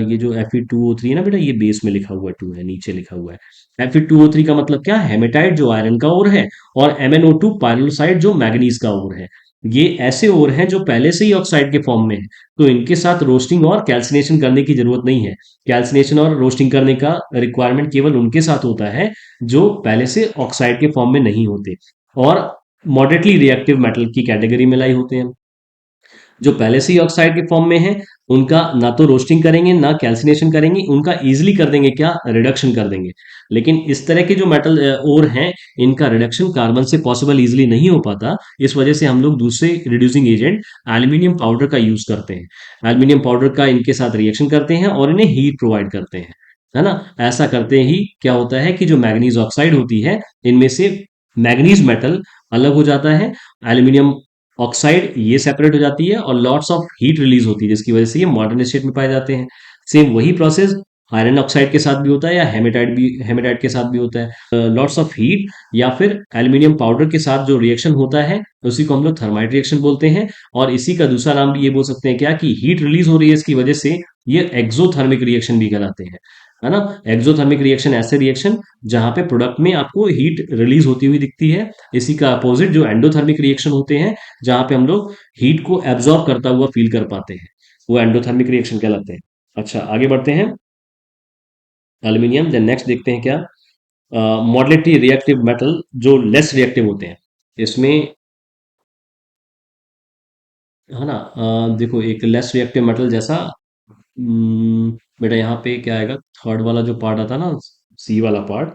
ये जो Fe2O3 है ना बेटा, ये बेस में लिखा हुआ 2 है, नीचे लिखा हुआ है। Fe2O3 का मतलब क्या, हेमेटाइट जो आयरन का ओर है, और MnO2 पाइरोलसाइड जो मैग्नीज का ओर है। ये ऐसे ओर हैं जो पहले से ही ऑक्साइड के फॉर्म में है, तो इनके साथ रोस्टिंग और कैल्सिनेशन करने की जरूरत नहीं है। कैल्सिनेशन और रोस्टिंग करने का रिक्वायरमेंट केवल उनके साथ होता है जो पहले से ऑक्साइड के फॉर्म में नहीं होते, और मॉडरेटली रिएक्टिव मेटल की कैटेगरी में लाई होते हैं। जो पहले से ही ऑक्साइड के फॉर्म में है, उनका ना तो रोस्टिंग करेंगे ना कैल्सिनेशन करेंगे, उनका इजीली कर देंगे क्या, रिडक्शन कर देंगे। लेकिन इस तरह के जो मेटल ओर हैं, इनका रिडक्शन कार्बन से पॉसिबल इजीली नहीं हो पाता। इस वजह से हम लोग दूसरे रिड्यूसिंग एजेंट एल्यूमिनियम पाउडर का यूज करते हैं। एल्यूमिनियम पाउडर का इनके साथ रिएक्शन करते हैं और इन्हें हीट प्रोवाइड करते हैं, है ना। ऐसा करते ही क्या होता है कि जो मैग्नीज ऑक्साइड होती है, इनमें से मैग्नीज मेटल अलग हो जाता है, एल्यूमिनियम ऑक्साइड ये सेपरेट हो जाती है, और लॉट्स ऑफ हीट रिलीज होती है, जिसकी वजह से ये मॉडर्न स्टेट में पाए जाते हैं। सेम वही प्रोसेस आयरन ऑक्साइड के साथ भी होता है, या हेमेटाइट के साथ भी होता है। लॉट्स ऑफ हीट, या फिर एल्यूमिनियम पाउडर के साथ जो रिएक्शन होता है उसी को हम लोग थर्माइट रिएक्शन बोलते हैं। और इसी का दूसरा नाम भी ये बोल सकते हैं क्या, कि हीट रिलीज हो रही है इसकी वजह से, ये एक्सोथर्मिक रिएक्शन भी कहलाते हैं, है ना। एक्सोथर्मिक रिएक्शन ऐसे रिएक्शन जहां पे प्रोडक्ट में आपको हीट रिलीज होती हुई दिखती है। इसी का अपोजिट जो एंडोथर्मिक रिएक्शन होते हैं, जहां पे हम लोग हीट को एब्जॉर्ब करता हुआ फील कर पाते हैं, वो एंडोथर्मिक रिएक्शन कहलाते हैं। अच्छा, आगे बढ़ते हैं, एल्यूमिनियम। देन नेक्स्ट देखते हैं क्या, मॉडरेटली रिएक्टिव मेटल जो लेस रिएक्टिव होते हैं, इसमें, है ना। देखो एक लेस रिएक्टिव मेटल जैसा, बेटा यहाँ पे क्या आएगा, थर्ड वाला जो पार्ट आता है ना, सी वाला पार्ट,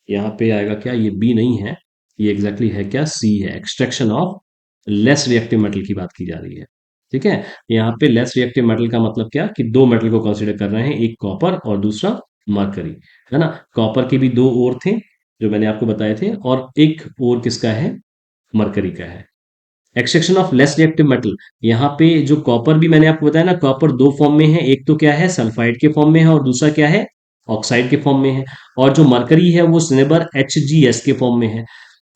यहाँ पे आएगा क्या, ये बी नहीं है, ये एग्जैक्टली exactly है क्या, सी है, extraction of less reactive metal की बात की जा रही है। ठीक है, यहाँ पे लेस रिएक्टिव मेटल का मतलब क्या, कि दो मेटल को कंसीडर कर रहे हैं, एक कॉपर और दूसरा मरकरी, है ना। कॉपर के भी दो ओर थे जो मैंने आपको बताए थे, और एक ओर किसका है, मरकरी का है। Extraction of less reactive metal, यहाँ पे जो कॉपर भी मैंने आपको बताया ना, कॉपर दो फॉर्म में है, एक तो क्या है, सल्फाइड के फॉर्म में है, और दूसरा क्या है, ऑक्साइड के फॉर्म में है। और जो मरकरी है वो सिनेबर HgS के फॉर्म में है।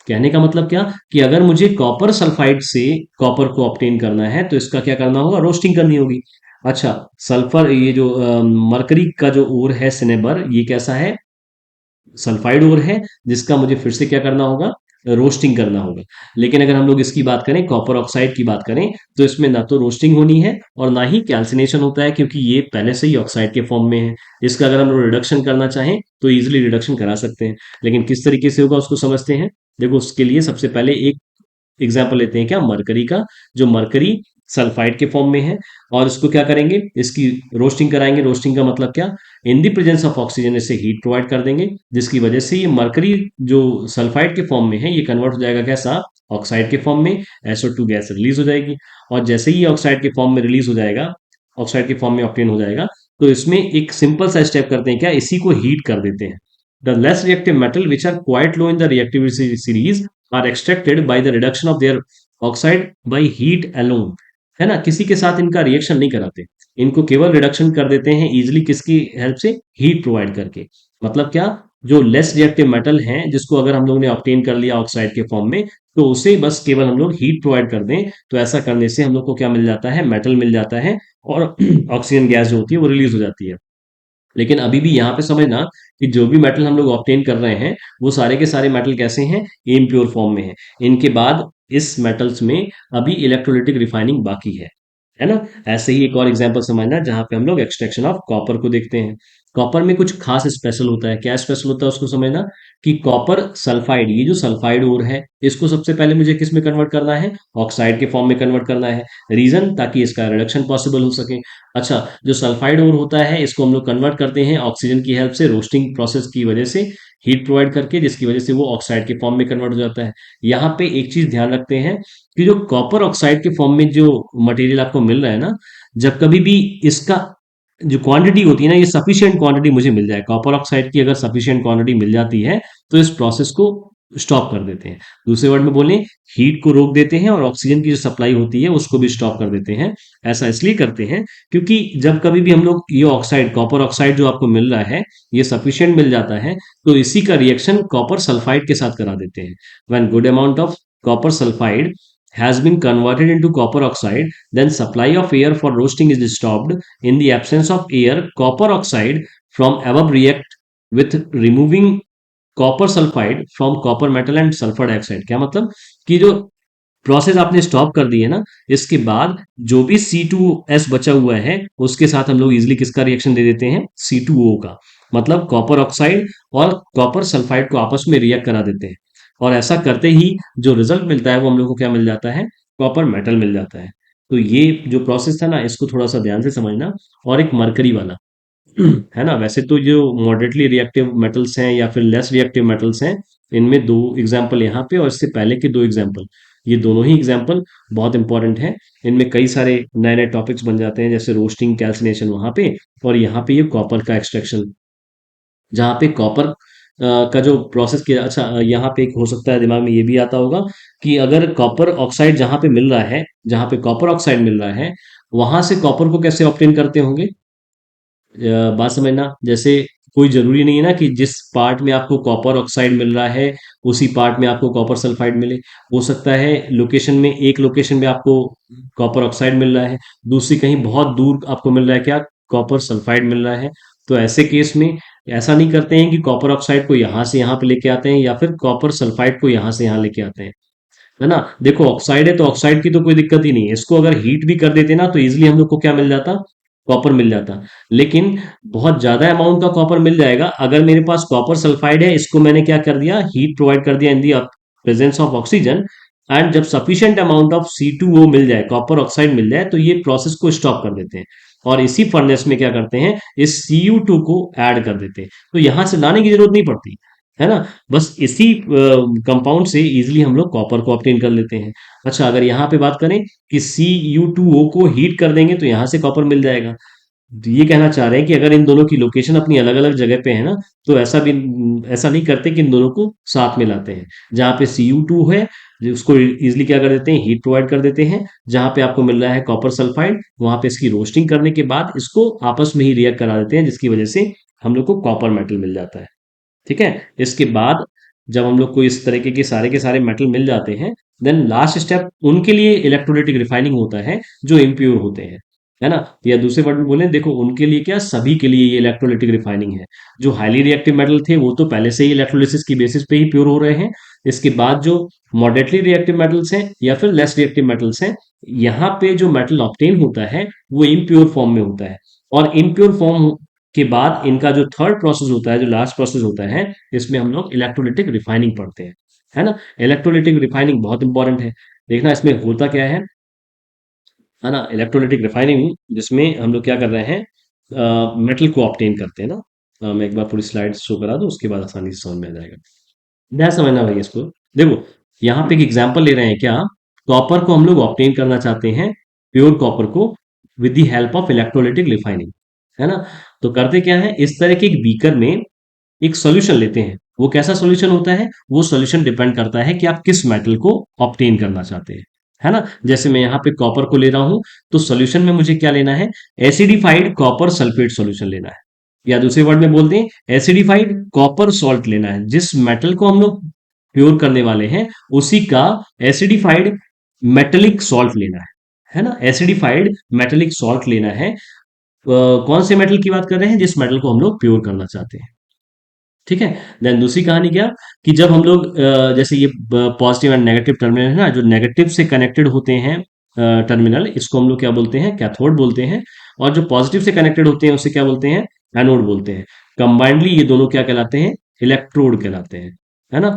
कहने का मतलब क्या, कि अगर मुझे कॉपर सल्फाइड से कॉपर को ऑब्टेन करना है तो इसका क्या करना होगा, रोस्टिंग करनी होगी। अच्छा, सल्फर, ये जो मरकरी का जो ओर है सिनेबर, ये कैसा है, सल्फाइड ओर है, जिसका मुझे फिर से क्या करना होगा, रोस्टिंग करना होगा। लेकिन अगर हम लोग इसकी बात करें, कॉपर ऑक्साइड की बात करें, तो इसमें ना तो रोस्टिंग होनी है और ना ही कैल्सिनेशन होता है, क्योंकि ये पहले से ही ऑक्साइड के फॉर्म में है। इसका अगर हम लोग रिडक्शन करना चाहें तो इजिली रिडक्शन करा सकते हैं, लेकिन किस तरीके से होगा उसको समझते हैं। देखो उसके लिए सबसे पहले एक एग्जाम्पल लेते हैं क्या, मरकरी का। जो मरकरी सल्फाइड के फॉर्म में है, और इसको क्या करेंगे, इसकी रोस्टिंग कराएंगे। रोस्टिंग का मतलब क्या, in the presence of oxygen इसे हीट प्रोवाइड कर देंगे, जिसकी वजह से ये मरकरी जो सल्फाइड के फॉर्म में है ये कन्वर्ट हो जाएगा कैसा, ऑक्साइड के फॉर्म में, SO2 गैस रिलीज हो जाएगी। और जैसे ही ये ऑक्साइड के फॉर्म में रिलीज हो जाएगा, ऑक्साइड के फॉर्म में ऑब्टेन हो जाएगा, तो इसमें एक सिंपल सा स्टेप करते हैं, क्या, इसी को हीट कर देते हैं। The less reactive metal which are quite low in the reactivity series are extracted by the reduction of their oxide by heat alone. है ना, किसी के साथ इनका रिएक्शन नहीं कराते, इनको केवल रिडक्शन कर देते हैं इजिली, किसकी हेल्प से, हीट प्रोवाइड करके। मतलब क्या, जो लेस रिएक्टिव मेटल हैं जिसको अगर हम लोग ने ऑब्टेन कर लिया ऑक्साइड के फॉर्म में, तो उसे बस केवल हम लोग हीट प्रोवाइड कर दें, तो ऐसा करने से हम लोग को क्या मिल जाता है, मेटल मिल जाता है, और ऑक्सीजन गैस जो होती है वो रिलीज हो जाती है। लेकिन अभी भी यहाँ पे समझना कि जो भी मेटल हम लोग ऑब्टेन कर रहे हैं, वो सारे के सारे मेटल कैसे हैं, इम्प्योर फॉर्म में है। इनके बाद इस मेटल्स में अभी इलेक्ट्रोलिटिक रिफाइनिंग बाकी है ना। ऐसे ही एक और एग्जांपल समझना जहाँ पे हम लोग एक्सट्रैक्शन ऑफ कॉपर को देखते हैं। कॉपर में कुछ खास स्पेशल होता है, क्या स्पेशल होता है उसको समझना, कि कॉपर सल्फाइड, ये जो सल्फाइड ओर है, इसको सबसे पहले मुझे किस में कन्वर्ट करना है, ऑक्साइड के फॉर्म में कन्वर्ट करना है। रीजन, ताकि इसका रिडक्शन पॉसिबल हो सके। अच्छा, जो सल्फाइड ओर होता है इसको हम लोग कन्वर्ट करते हैं ऑक्सीजन की हेल्प से, रोस्टिंग प्रोसेस की वजह से, हीट प्रोवाइड करके, जिसकी वजह से वो ऑक्साइड के फॉर्म में कन्वर्ट हो जाता है। यहाँ पे एक चीज ध्यान रखते हैं कि जो कॉपर ऑक्साइड के फॉर्म में जो मटेरियल आपको मिल रहा है ना, जब कभी भी इसका जो क्वांटिटी होती है ना, ये सफिशिएंट क्वांटिटी मुझे मिल जाए, कॉपर ऑक्साइड की अगर सफिशिएंट क्वांटिटी मिल जाती है, तो इस प्रोसेस को स्टॉप कर देते हैं। दूसरे वर्ड में बोलें, हीट को रोक देते हैं, और ऑक्सीजन की जो सप्लाई होती है उसको भी स्टॉप कर देते हैं। ऐसा इसलिए करते हैं क्योंकि जब कभी भी हम लोग ये ऑक्साइड, कॉपर ऑक्साइड जो आपको मिल रहा है, ये सफिशिएंट मिल जाता है, तो इसी का रिएक्शन कॉपर सल्फाइड के साथ करा देते हैं। When good amount of copper sulphide has been converted into copper oxide, then supply of air for roasting is stopped. In the absence of air, copper oxide from above react with removing copper sulphide from copper metal and sulphur dioxide. क्या मतलब, कि जो प्रोसेस आपने स्टॉप कर दी है ना, इसके बाद जो भी C2S बचा हुआ है, उसके साथ हम लोग इजिली किसका रिएक्शन दे देते हैं, C2O का। मतलब कॉपर ऑक्साइड और कॉपर सल्फाइड को आपस में रिएक्ट करा देते हैं, और ऐसा करते ही जो रिजल्ट मिलता है वो हम लोग को क्या मिल जाता है, कॉपर मेटल मिल जाता है। तो ये जो प्रोसेस था ना, इसको थोड़ा सा ध्यान से समझना। और एक मरकरी वाला है ना, वैसे तो जो मॉडरेटली रिएक्टिव मेटल्स हैं या फिर लेस रिएक्टिव मेटल्स हैं, इनमें दो एग्जांपल यहाँ पे और इससे पहले के दो एग्जांपल, ये दोनों ही एग्जांपल बहुत इंपॉर्टेंट हैं। इनमें कई सारे नए नए टॉपिक्स बन जाते हैं, जैसे रोस्टिंग, कैल्सिनेशन वहाँ पे, और यहाँ पे ये कॉपर का एक्सट्रैक्शन, जहाँ पे कॉपर का जो प्रोसेस किया। अच्छा, यहाँ पे एक हो सकता है दिमाग में ये भी आता होगा कि अगर कॉपर ऑक्साइड जहाँ पे मिल रहा है, जहाँ पे कॉपर ऑक्साइड मिल रहा है, वहां से कॉपर को कैसे ऑप्टेन करते होंगे। बात समझना, जैसे कोई जरूरी नहीं है ना कि जिस पार्ट में आपको कॉपर ऑक्साइड मिल रहा है उसी पार्ट में आपको कॉपर सल्फाइड मिले। हो सकता है लोकेशन में, एक लोकेशन में आपको कॉपर ऑक्साइड मिल रहा है, दूसरी कहीं बहुत दूर आपको मिल रहा है क्या, कॉपर सल्फाइड मिल रहा है। तो ऐसे केस में ऐसा नहीं करते हैं कि कॉपर ऑक्साइड को यहाँ से यहाँ पे लेके आते हैं, या फिर कॉपर सल्फाइड को यहाँ से यहाँ लेके आते हैं। है ना, देखो ऑक्साइड है तो ऑक्साइड की तो कोई दिक्कत ही नहीं है, इसको अगर हीट भी कर देते ना तो इजिली हम लोग को क्या मिल जाता, कॉपर मिल जाता। लेकिन बहुत ज्यादा अमाउंट का कॉपर मिल जाएगा अगर मेरे पास कॉपर सल्फाइड है, इसको मैंने क्या कर दिया, हीट प्रोवाइड कर दिया in the presence of oxygen. And जब सफिशिएंट अमाउंट ऑफ C2O मिल जाए, कॉपर ऑक्साइड मिल जाए, तो ये प्रोसेस को स्टॉप कर देते हैं, और इसी फर्नेस में क्या करते हैं, इस Cu2 को ऐड कर देते हैं। तो यहां से लाने की जरूरत नहीं पड़ती, है ना, बस इसी कंपाउंड से इजिली हम लोग कॉपर को ऑब्टेन कर लेते हैं। अच्छा, अगर यहाँ पे बात करें कि Cu2O को हीट कर देंगे तो यहाँ से कॉपर मिल जाएगा। तो ये कहना चाह रहे हैं कि अगर इन दोनों की लोकेशन अपनी अलग अलग जगह पे है ना, तो ऐसा नहीं करते कि इन दोनों को साथ में लाते हैं। जहाँ पे Cu2 है, उसको इजिली क्या कर देते हैं, हीट प्रोवाइड कर देते हैं। जहाँ पे आपको मिल रहा है कॉपर सल्फाइड, वहां पे इसकी रोस्टिंग करने के बाद इसको आपस में ही रिएक्ट करा देते हैं, जिसकी वजह से हम लोग को कॉपर मेटल मिल जाता है। ठीक है, इसके बाद जब हम लोग को इस तरीके के सारे मेटल मिल जाते हैं, देन लास्ट स्टेप उनके लिए इलेक्ट्रोलाइटिक रिफाइनिंग होता है, जो इम्प्योर होते हैं। है ना, या दूसरे वर्ड में बोले, देखो उनके लिए क्या, सभी के लिए ये इलेक्ट्रोलाइटिक रिफाइनिंग है। जो हाईली रिएक्टिव मेटल थे वो तो पहले से ही इलेक्ट्रोलिसिस की बेसिस पे ही प्योर हो रहे हैं। इसके बाद जो मॉडरेटली रिएक्टिव मेटल्स हैं या फिर लेस रिएक्टिव मेटल्स हैं, यहाँ पे जो मेटल ऑब्टेन होता है वो इम्प्योर फॉर्म में होता है। और इम्प्योर फॉर्म के बाद इनका जो थर्ड प्रोसेस होता है, जो लास्ट प्रोसेस होता है, इसमें हम लोग इलेक्ट्रोलिटिक रिफाइनिंग पढ़ते हैं। है ना, इलेक्ट्रोलिटिक रिफाइनिंग बहुत इंपॉर्टेंट है। देखना इसमें होता क्या है, है ना, इलेक्ट्रोलाइटिक रिफाइनिंग, जिसमें हम लोग क्या कर रहे हैं, मेटल को ऑब्टेन करते हैं ना। मैं एक बार पूरी स्लाइड शो करा दूं, उसके बाद आसानी से समझ में आ जाएगा। क्या समझना भाई इसको, देखो यहाँ पे एक एग्जांपल ले रहे हैं क्या, कॉपर को हम लोग ऑब्टेन करना चाहते हैं, प्योर कॉपर को, with the help of electrolytic refining, है ना। तो करते क्या है, इस तरह के एक बीकर में एक सॉल्यूशन लेते हैं। वो कैसा सॉल्यूशन होता है, वो सॉल्यूशन डिपेंड करता है कि आप किस मेटल को ऑब्टेन करना चाहते हैं, है ना। जैसे मैं यहाँ पे कॉपर को ले रहा हूं, तो सॉल्यूशन में मुझे क्या लेना है, एसिडिफाइड कॉपर सल्फेट सॉल्यूशन लेना है, या दूसरे वर्ड में बोलते हैं एसिडिफाइड कॉपर सॉल्ट लेना है। जिस मेटल को हम लोग प्योर करने वाले हैं, उसी का एसिडिफाइड मेटेलिक सॉल्ट लेना है ना, एसिडिफाइड मेटेलिक सॉल्ट लेना है। कौन से मेटल की बात कर रहे हैं, जिस मेटल को हम लोग प्योर करना चाहते हैं, ठीक है। देन दूसरी कहानी क्या, कि जब हम लोग जैसे ये पॉजिटिव एंड नेगेटिव टर्मिनल है ना, जो नेगेटिव से कनेक्टेड होते हैं टर्मिनल, इसको हम लोग क्या बोलते हैं, कैथोड बोलते हैं। और जो पॉजिटिव से कनेक्टेड होते हैं, उसे क्या बोलते हैं, एनोड बोलते हैं। कंबाइंडली ये दोनों क्या कहलाते हैं, इलेक्ट्रोड कहलाते हैं, है ना,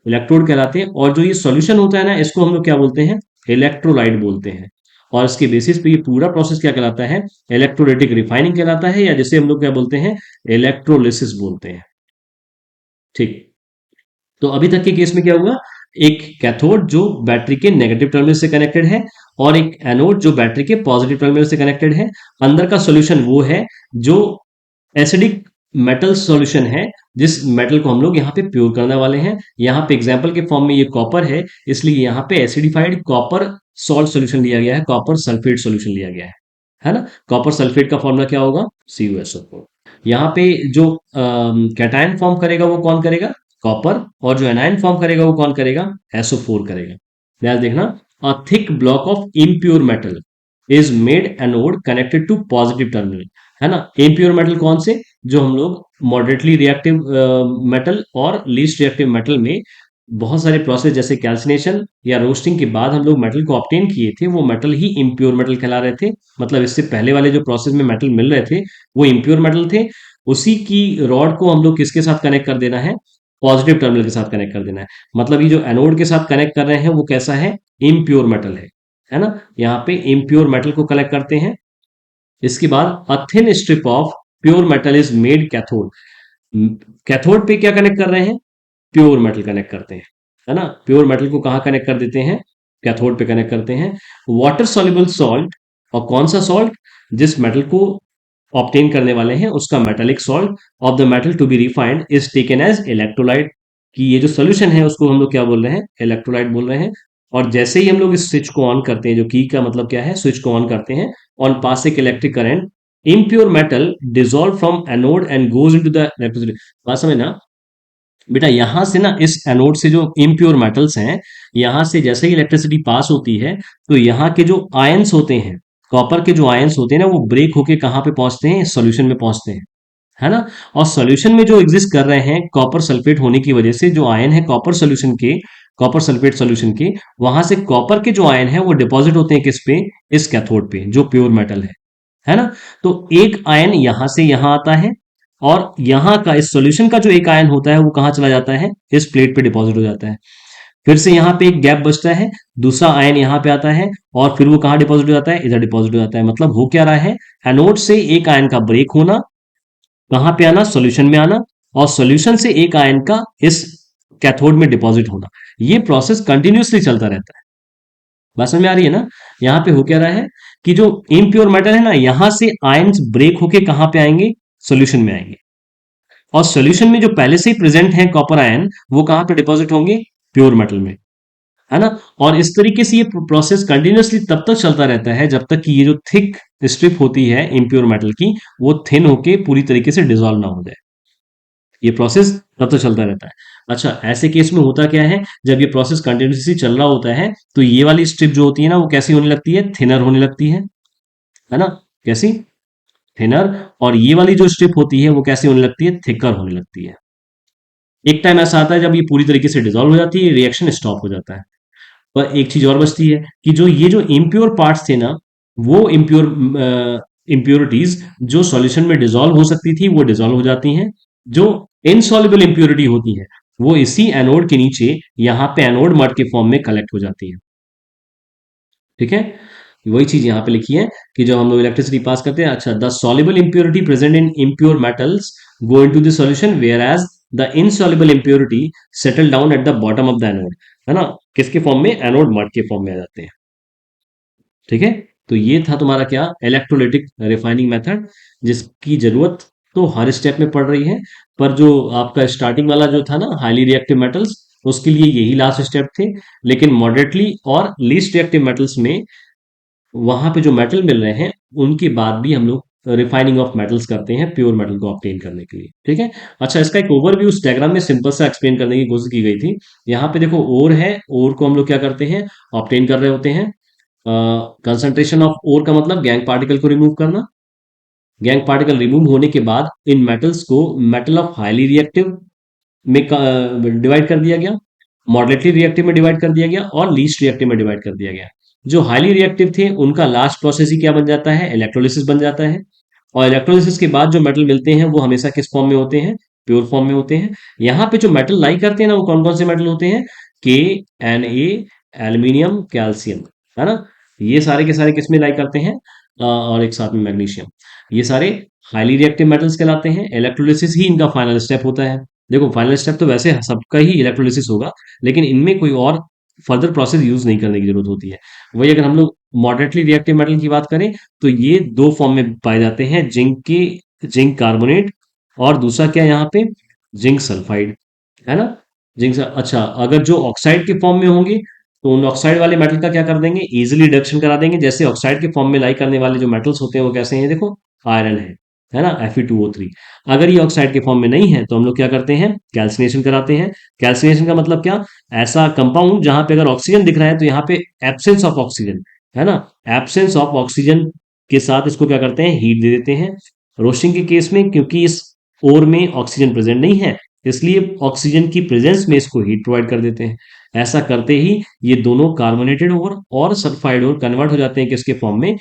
इलेक्ट्रोड कहलाते हैं। और जो ये सॉल्यूशन होता है ना, इसको हम लोग क्या बोलते हैं, इलेक्ट्रोलाइट बोलते हैं। और इसके बेसिस पे ये पूरा प्रोसेस क्या कहलाता है, इलेक्ट्रोलाइटिक रिफाइनिंग कहलाता है, या जिसे हम लोग क्या बोलते हैं, इलेक्ट्रोलिसिस बोलते हैं, ठीक। तो अभी तक के केस में क्या हुआ, एक कैथोड जो बैटरी के नेगेटिव टर्मिनल से कनेक्टेड है, और एक एनोड जो बैटरी के पॉजिटिव टर्मिनल से कनेक्टेड है। अंदर का सॉल्यूशन वो है जो एसिडिक मेटल सॉल्यूशन है, जिस मेटल को हम लोग यहाँ पे प्योर करने वाले हैं। यहाँ पे एग्जांपल के फॉर्म में ये कॉपर है, इसलिए यहाँ पे एसिडिफाइड कॉपर सॉल्ट सॉल्यूशन लिया गया है, कॉपर सल्फेट सॉल्यूशन लिया गया है ना। कॉपर सल्फेट का फॉर्मूला क्या होगा, CuSO4। यहाँ पे जो कैटायन फॉर्म करेगा वो कौन करेगा, कॉपर, और जो एनायन फॉर्म करेगा वो कौन करेगा, SO4 करेगा। ध्यान देखना, a thick block of impure metal is made anode connected to positive terminal, है ना। इम्प्योर मेटल कौन से, जो हम लोग मॉडरेटली रिएक्टिव मेटल और लीस्ट रिएक्टिव मेटल में बहुत सारे प्रोसेस जैसे कैल्सिनेशन या रोस्टिंग के बाद हम लोग मेटल को ऑब्टेन किए थे, वो मेटल ही इम्प्योर मेटल कहला रहे थे। मतलब इससे पहले वाले जो प्रोसेस में मेटल मिल रहे थे, वो इम्प्योर मेटल थे। उसी की रॉड को हम लोग किसके साथ कनेक्ट कर देना है, पॉजिटिव टर्मिनल के साथ कनेक्ट कर देना है। मतलब ये जो एनोड के साथ कनेक्ट कर रहे हैं, वो कैसा है, इम्प्योर मेटल है ना। यहाँ पे इम्प्योर मेटल को कलेक्ट करते हैं। इसके बाद a thin strip of pure metal is made cathode. Cathode पे क्या कनेक्ट कर रहे हैं, प्योर मेटल कनेक्ट करते हैं, है ना। प्योर मेटल को कहाँ कनेक्ट कर देते हैं, कैथोड पे कनेक्ट करते हैं। वाटर सॉल्युबल सॉल्ट, और कौन सा सॉल्ट, जिस मेटल को ऑब्टेन करने वाले हैं उसका metallic salt of the metal to be refined is taken as electrolyte. कि ये जो सोल्यूशन है उसको हम लोग क्या बोल रहे हैं, इलेक्ट्रोलाइट बोल रहे हैं। और जैसे ही हम लोग इस स्विच को ऑन करते हैं, जो की का मतलब क्या है, स्विच को ऑन करते हैं, on passing electric current, impure metal dissolve from anode and goes into the electricity। बात समझ ना बेटा, यहां से ना इस एनोड से जो इम्प्योर मेटल्स हैं, यहां से जैसे ही इलेक्ट्रिसिटी पास होती है, तो यहाँ के जो आयंस होते हैं, कॉपर के जो आयंस होते हैं ना, वो ब्रेक होके कहाँ पे पहुंचते हैं, सॉल्यूशन में पहुंचते हैं, है ना। और सॉल्यूशन में जो एग्जिस्ट कर रहे हैं, कॉपर सल्फेट होने की वजह से जो आयन है कॉपर सॉल्यूशन के, कॉपर सल्फेट सॉल्यूशन के, वहां से कॉपर के जो आयन है वो डिपॉजिट होते हैं किस पे, इस कैथोड पे जो प्योर मेटल है ना। तो एक आयन यहां से यहां आता है, और यहां का इस सॉल्यूशन का जो एक आयन होता है वो कहां चला जाता है, इस प्लेट पे डिपॉजिट हो जाता है। फिर से यहाँ पे एक गैप बचता है, दूसरा आयन यहाँ पे आता है, और फिर वो कहाँ डिपॉजिट हो जाता है, इधर डिपॉजिट हो जाता है। मतलब हो क्या रहा है, एनोड से एक आयन का ब्रेक होना, कहां पे आना, सॉल्यूशन में आना, और सॉल्यूशन से एक आयन का इस कैथोड में डिपॉजिट होना। ये प्रोसेस कंटिन्यूअसली चलता रहता है। बात समझ में आ रही है ना। यहाँ पे हो क्या रहा है, कि जो इम्प्योर मेटल है ना, यहां से आयंस ब्रेक होके कहां पे आएंगे, सॉल्यूशन में आएंगे। और सॉल्यूशन में जो पहले से ही प्रेजेंट है कॉपर आयन, वो कहां पे डिपॉजिट होंगे, प्योर मेटल में, है ना। और इस तरीके से ये प्रोसेस कंटिन्यूअसली तब तक चलता रहता है जब तक कि ये जो थिक स्ट्रिप होती है इम्प्योर मेटल की, वो थिन होके पूरी तरीके से डिजोल्व ना हो जाए। ये प्रोसेस तब तक चलता रहता है। अच्छा, ऐसे केस में होता क्या है, जब ये प्रोसेस कंटिन्यूसली चल रहा होता है, तो ये वाली स्ट्रिप जो होती है ना, वो कैसी होने लगती है, थिनर होने लगती है ना। कैसी, थिनर। और ये वाली जो स्ट्रिप होती है वो कैसी होने लगती है, थिकर होने लगती है। एक टाइम ऐसा आता है जब ये पूरी तरीके से डिसॉल्व हो जाती है, रिएक्शन स्टॉप हो जाता है। पर एक चीज और बचती है, कि जो ये जो इम्प्योर पार्ट्स थे ना, वो इम्प्योरिटीज जो सॉल्यूशन में डिसॉल्व हो सकती थी, वो डिसॉल्व हो जाती हैं। जो इनसॉल्युबल इम्प्योरिटी होती है, वो इसी एनोड के नीचे यहाँ पे एनोड मड के फॉर्म में कलेक्ट हो जाती है, ठीक है। वही चीज यहाँ पे लिखी है कि जब हम लोग इलेक्ट्रिसिटी पास करते हैं, अच्छा, the soluble impurity present in impure metals go into the solution where as the insoluble impurity settle down at the bottom of the anode, है ना, किसके फॉर्म में, एनोड मड के फॉर्म में आ जाते हैं। ठीक है, तो ये था तुम्हारा क्या, इलेक्ट्रोलिटिक रिफाइनिंग मेथड, जिसकी जरूरत तो हर स्टेप में पड़ रही है, पर जो आपका स्टार्टिंग वाला जो था ना, हाईली रिएक्टिव मेटल्स, उसके लिए यही लास्ट स्टेप थे। लेकिन मॉडरेटली और लीस्ट रिएक्टिव मेटल्स में वहां पे जो मेटल मिल रहे हैं, उनके बाद भी हम लोग रिफाइनिंग ऑफ मेटल्स करते हैं प्योर मेटल को ऑब्टेन करने के लिए। ठीक है, अच्छा, इसका एक ओवरव्यू उस डायग्राम में सिंपल सा एक्सप्लेन करने की कोशिश की गई थी। यहाँ पे देखो ओर है, ओर को हम लोग क्या करते हैं, ऑब्टेन कर रहे होते हैं। कंसंट्रेशन ऑफ ओर का मतलब गैंग पार्टिकल को रिमूव करना। गैंग पार्टिकल रिमूव होने के बाद इन मेटल्स को मेटल ऑफ हाईली रिएक्टिव में डिवाइड कर दिया गया, मॉडरेटली रिएक्टिव में डिवाइड कर दिया गया, और लीस्ट रिएक्टिव में डिवाइड कर दिया गया। जो हाईली रिएक्टिव थे उनका लास्ट प्रोसेस ही क्या बन जाता है, इलेक्ट्रोलिसिस बन जाता है। और इलेक्ट्रोलिसिस के बाद जो मेटल मिलते हैं वो हमेशा किस फॉर्म में होते हैं, प्योर फॉर्म में होते हैं। यहाँ पे जो मेटल लाई करते हैं ना, वो कौन कौन से मेटल होते हैं, के, एन ए, एल्यूमिनियम, कैल्शियम, है ना। ये सारे के सारे किस में लाई करते हैं, और एक साथ में मैग्नीशियम। ये सारे हाईली रिएक्टिव मेटल्स कहलाते हैं। इलेक्ट्रोलिसिस ही इनका फाइनल स्टेप होता है। देखो, फाइनल स्टेप तो वैसे सबका ही इलेक्ट्रोलिसिस होगा, लेकिन इनमें कोई और फर्दर प्रोसेस यूज नहीं करने की जरूरत होती है। वही अगर हम लोग मॉडरेटली रिएक्टिव मेटल की बात करें, तो ये दो फॉर्म में पाए जाते हैं, जिंक कार्बोनेट, और दूसरा क्या है यहाँ पे, जिंक सल्फाइड, है ना। अच्छा, अगर जो ऑक्साइड के फॉर्म में होंगे, तो उन ऑक्साइड वाले मेटल का क्या कर देंगे, इजिली रिडक्शन करा देंगे। जैसे ऑक्साइड के फॉर्म में लाई करने वाले जो मेटल्स होते हैं वो कैसे हैं, देखो, आयरन है ना, Fe2O3। अगर ये ऑक्साइड के फॉर्म में नहीं है तो हम लोग क्या करते हैं, कैल्सिनेशन कराते हैं। कैल्सिनेशन का मतलब क्या, ऐसा कंपाउंड जहां पे अगर ऑक्सीजन दिख रहा है तो यहाँ पे एब्सेंस ऑफ ऑक्सीजन, है ना, एब्सेंस ऑफ ऑक्सीजन के साथ इसको क्या करते हैं, हीट दे देते हैं। रोस्टिंग के केस में क्योंकि इस ओर में ऑक्सीजन प्रेजेंट नहीं है, इसलिए ऑक्सीजन की प्रेजेंस में इसको हीट प्रोवाइड कर देते हैं। ऐसा करते ही ये दोनों कार्बोनेटेड ओर और सल्फाइड ओर कन्वर्ट हो जाते हैं किसके फॉर्म में,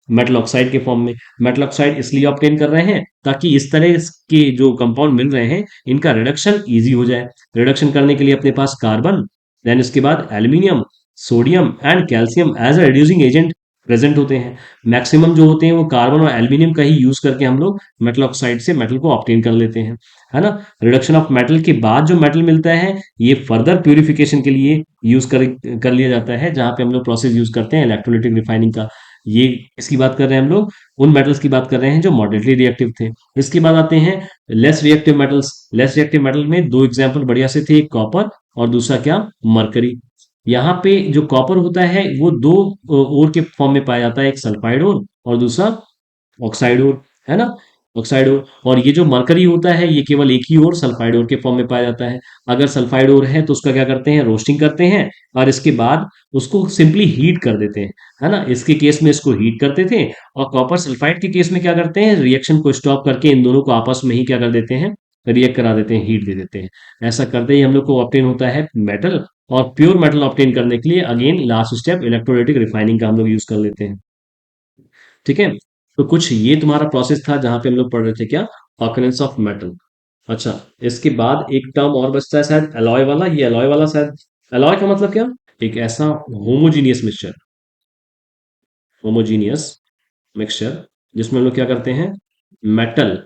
मेटल ऑक्साइड के फॉर्म में। मेटल ऑक्साइड इसलिए ऑब्टेन कर रहे हैं ताकि इस तरह के जो कंपाउंड मिल रहे हैं, इनका रिडक्शन इजी हो जाए। रिडक्शन करने के लिए अपने पास कार्बन, देन इसके बाद aluminium, sodium and calcium as a reducing agent present होते हैं। मैक्सिमम जो होते हैं वो कार्बन और एल्यूमिनियम का ही यूज करके हम लोग मेटल ऑक्साइड से मेटल को ऑब्टेन कर लेते हैं, है ना। रिडक्शन ऑफ मेटल के बाद जो मेटल मिलता है, ये फर्दर प्यूरिफिकेशन के लिए यूज कर लिया जाता है, जहां पे हम लोग प्रोसेस यूज करते हैं इलेक्ट्रोलिटिक रिफाइनिंग का। ये इसकी बात कर रहे हैं हम लोग, उन मेटल्स की बात कर रहे हैं जो मॉडरेटली रिएक्टिव थे। इसके बाद आते हैं less reactive metals. Less reactive metal में दो एग्जांपल बढ़िया से थे, एक कॉपर और दूसरा क्या, मरकरी। यहाँ पे जो कॉपर होता है वो दो ओर के फॉर्म में पाया जाता है, एक सल्फाइड ओर और दूसरा ऑक्साइड ओर, है ना, ऑक्साइड ओर। और ये जो मरकरी होता है ये केवल एक ही ओर, सल्फाइड ओर के फॉर्म में पाया जाता है। अगर सल्फाइड ओर है तो उसका क्या करते हैं, रोस्टिंग करते हैं, और इसके बाद उसको सिंपली हीट कर देते हैं, है ना। इसके केस में इसको हीट करते थे, और कॉपर सल्फाइड के केस में क्या करते हैं, रिएक्शन को स्टॉप करके इन दोनों को आपस में ही क्या कर देते हैं, रिएक्ट करा देते हैं, हीट दे देते हैं। ऐसा करते ही हम लोग को ऑब्टेन होता है मेटल। और प्योर मेटल ऑब्टेन करने के लिए again last step electrolytic refining का हम लोग यूज कर लेते हैं। ठीक है, तो कुछ ये तुम्हारा प्रोसेस था जहां पे हम लोग पढ़ रहे थे क्या, ऑकरेंस ऑफ मेटल। अच्छा, इसके बाद एक टर्म और बचता है शायद, एलॉय वाला। ये एलॉय वाला शायद, एलॉय का मतलब क्या, एक ऐसा होमोजीनियस मिक्सचर, होमोजीनियस मिक्सचर जिसमें हम लोग क्या करते हैं, मेटल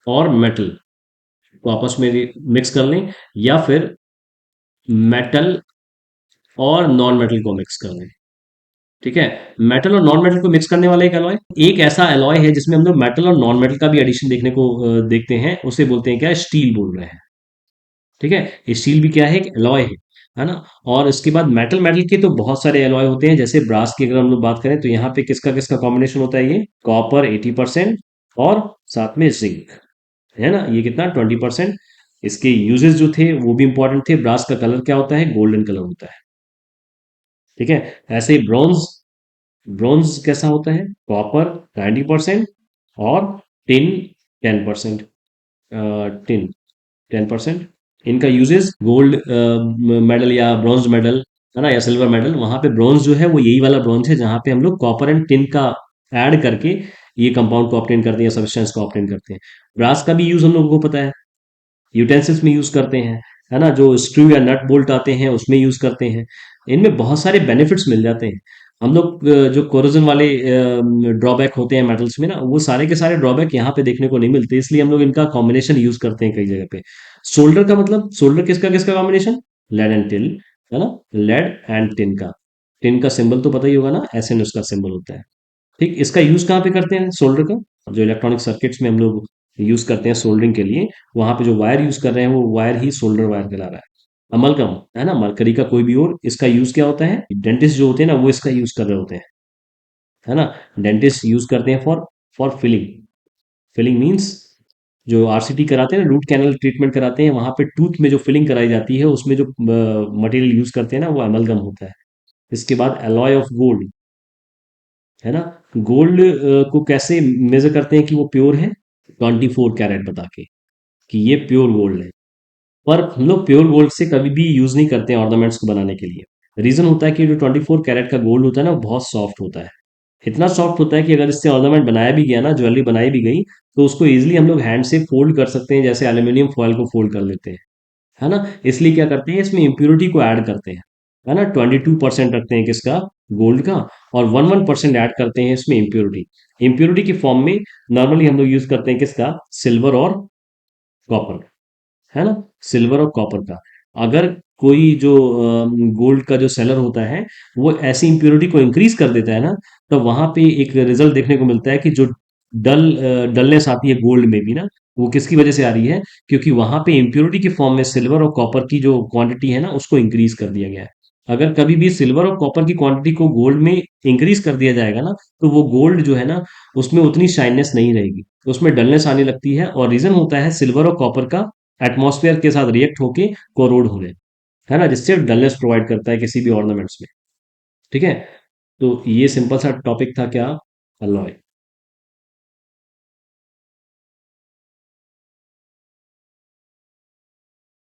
और मेटल को आपस में मिक्स कर लें, या फिर मेटल और नॉन मेटल को मिक्स कर लें। ठीक है, मेटल और नॉन मेटल को मिक्स करने वाला एक एलॉय, एक ऐसा एलॉय है जिसमें हम लोग मेटल और नॉन मेटल का भी एडिशन देखने को देखते हैं, उसे बोलते हैं क्या, स्टील बोल रहे हैं। ठीक है, स्टील भी क्या है, एक एलॉय है ना। और इसके बाद मेटल, मेटल के तो बहुत सारे एलॉय होते हैं, जैसे ब्रास की अगर हम लोग बात करें तो यहाँ पे किसका किसका कॉम्बिनेशन होता है, ये कॉपर 80% और साथ में जिंक, है ना, ये कितना 20%। इसके यूजेस जो थे वो भी इंपॉर्टेंट थे। ब्रास का कलर क्या होता है, गोल्डन कलर होता है। ठीक है, ऐसे ही ब्रॉन्ज, ब्रॉन्ज कैसा होता है, कॉपर 90% और टिन 10%, टिन 10%। इनका यूजेस गोल्ड मेडल या ब्रॉन्ज मेडल, है ना, या सिल्वर मेडल। वहां पे ब्रॉन्ज जो है वो यही वाला ब्रॉन्ज है जहां पे हम लोग कॉपर एंड टिन का ऐड करके ये कंपाउंड को ऑब्टेन करते हैं, सब्सटेंस को ऑब्टेन करते हैं। ब्रास का भी यूज हम लोगों को पता है, यूटेंसिल्स में यूज करते हैं, है ना, जो स्क्रू या नट बोल्ट आते हैं उसमें यूज करते हैं। इनमें बहुत सारे बेनिफिट्स मिल जाते हैं। हम लोग जो कोरोजन वाले ड्रॉबैक होते हैं मेटल्स में ना, वो सारे के सारे ड्रॉबैक यहाँ पे देखने को नहीं मिलते, इसलिए हम लोग इनका कॉम्बिनेशन यूज करते हैं कई जगह पे। सोल्डर का मतलब, सोल्डर किसका किसका कॉम्बिनेशन? लेड एंड टिन, है ना? लेड एंड टिन का। टिन का सिंबल तो पता ही होगा ना, SN उसका सिंबल होता है। ठीक, इसका यूज कहाँ पे करते हैं सोल्डर का? जो इलेक्ट्रॉनिक सर्किट्स में हम लोग यूज करते हैं सोल्डरिंग के लिए, वहां पे जो वायर यूज कर रहे हैं वो वायर ही सोल्डर वायर कहला रहा है। अमलगम, है ना, मरकरी का कोई भी और, इसका यूज क्या होता है? डेंटिस्ट जो होते हैं ना वो इसका यूज कर रहे होते हैं, है ना? डेंटिस्ट यूज करते हैं फॉर फिलिंग। फिलिंग मीन्स जो RCT कराते हैं ना, रूट कैनल ट्रीटमेंट कराते हैं, वहां पे टूथ में जो फिलिंग कराई जाती है उसमें जो मटेरियल यूज करते हैं ना वो अमलगम होता है। इसके बाद एलॉय ऑफ गोल्ड, है ना? गोल्ड को कैसे मेजर करते हैं कि वो प्योर है? 24 कैरेट बता के कि ये प्योर गोल्ड है। पर हम लोग प्योर गोल्ड से कभी भी यूज नहीं करते हैं ऑर्नामेंट्स को बनाने के लिए। रीजन होता है कि जो 24 कैरेट का गोल्ड होता है ना वो बहुत सॉफ्ट होता है। इतना सॉफ्ट होता है कि अगर इससे ऑर्नामेंट बनाया भी गया ना, ज्वेलरी बनाई भी गई, तो उसको इजिली हम लोग हैंड से फोल्ड कर सकते हैं, जैसे एल्यूमिनियम फॉयल को फोल्ड कर लेते हैं, है ना? इसलिए क्या करते हैं, इसमें इम्प्योरिटी को ऐड करते हैं, है ना? 22% रखते हैं किसका? गोल्ड का। और 1% ऐड करते हैं इसमें इम्प्योरिटी। इम्प्योरिटी की फॉर्म में नॉर्मली हम लोग यूज करते हैं किसका? सिल्वर और कॉपर, है ना? सिल्वर और कॉपर का। अगर कोई जो गोल्ड का जो सेलर होता है वो ऐसी इंप्योरिटी को इंक्रीज कर देता है ना, तो वहां पे एक रिजल्ट देखने को मिलता है कि जो डलनेस आती है गोल्ड में भी ना, वो किसकी वजह से आ रही है? क्योंकि वहां पे इंप्योरिटी के फॉर्म में सिल्वर और कॉपर की जो क्वांटिटी है ना उसको इंक्रीज कर दिया गया है। अगर कभी भी सिल्वर और कॉपर की क्वांटिटी को गोल्ड में इंक्रीज कर दिया जाएगा ना, तो वो गोल्ड जो है ना उसमें उतनी शाइननेस नहीं रहेगी, उसमें डलनेस आने लगती है। और रीजन होता है सिल्वर और कॉपर का एटमॉस्फेयर के साथ रिएक्ट होके कोरोड होने, है ना, जिससे डलनेस प्रोवाइड करता है किसी भी ऑर्नामेंट्स में। ठीक है, तो ये सिंपल सा टॉपिक था क्या? अलॉय।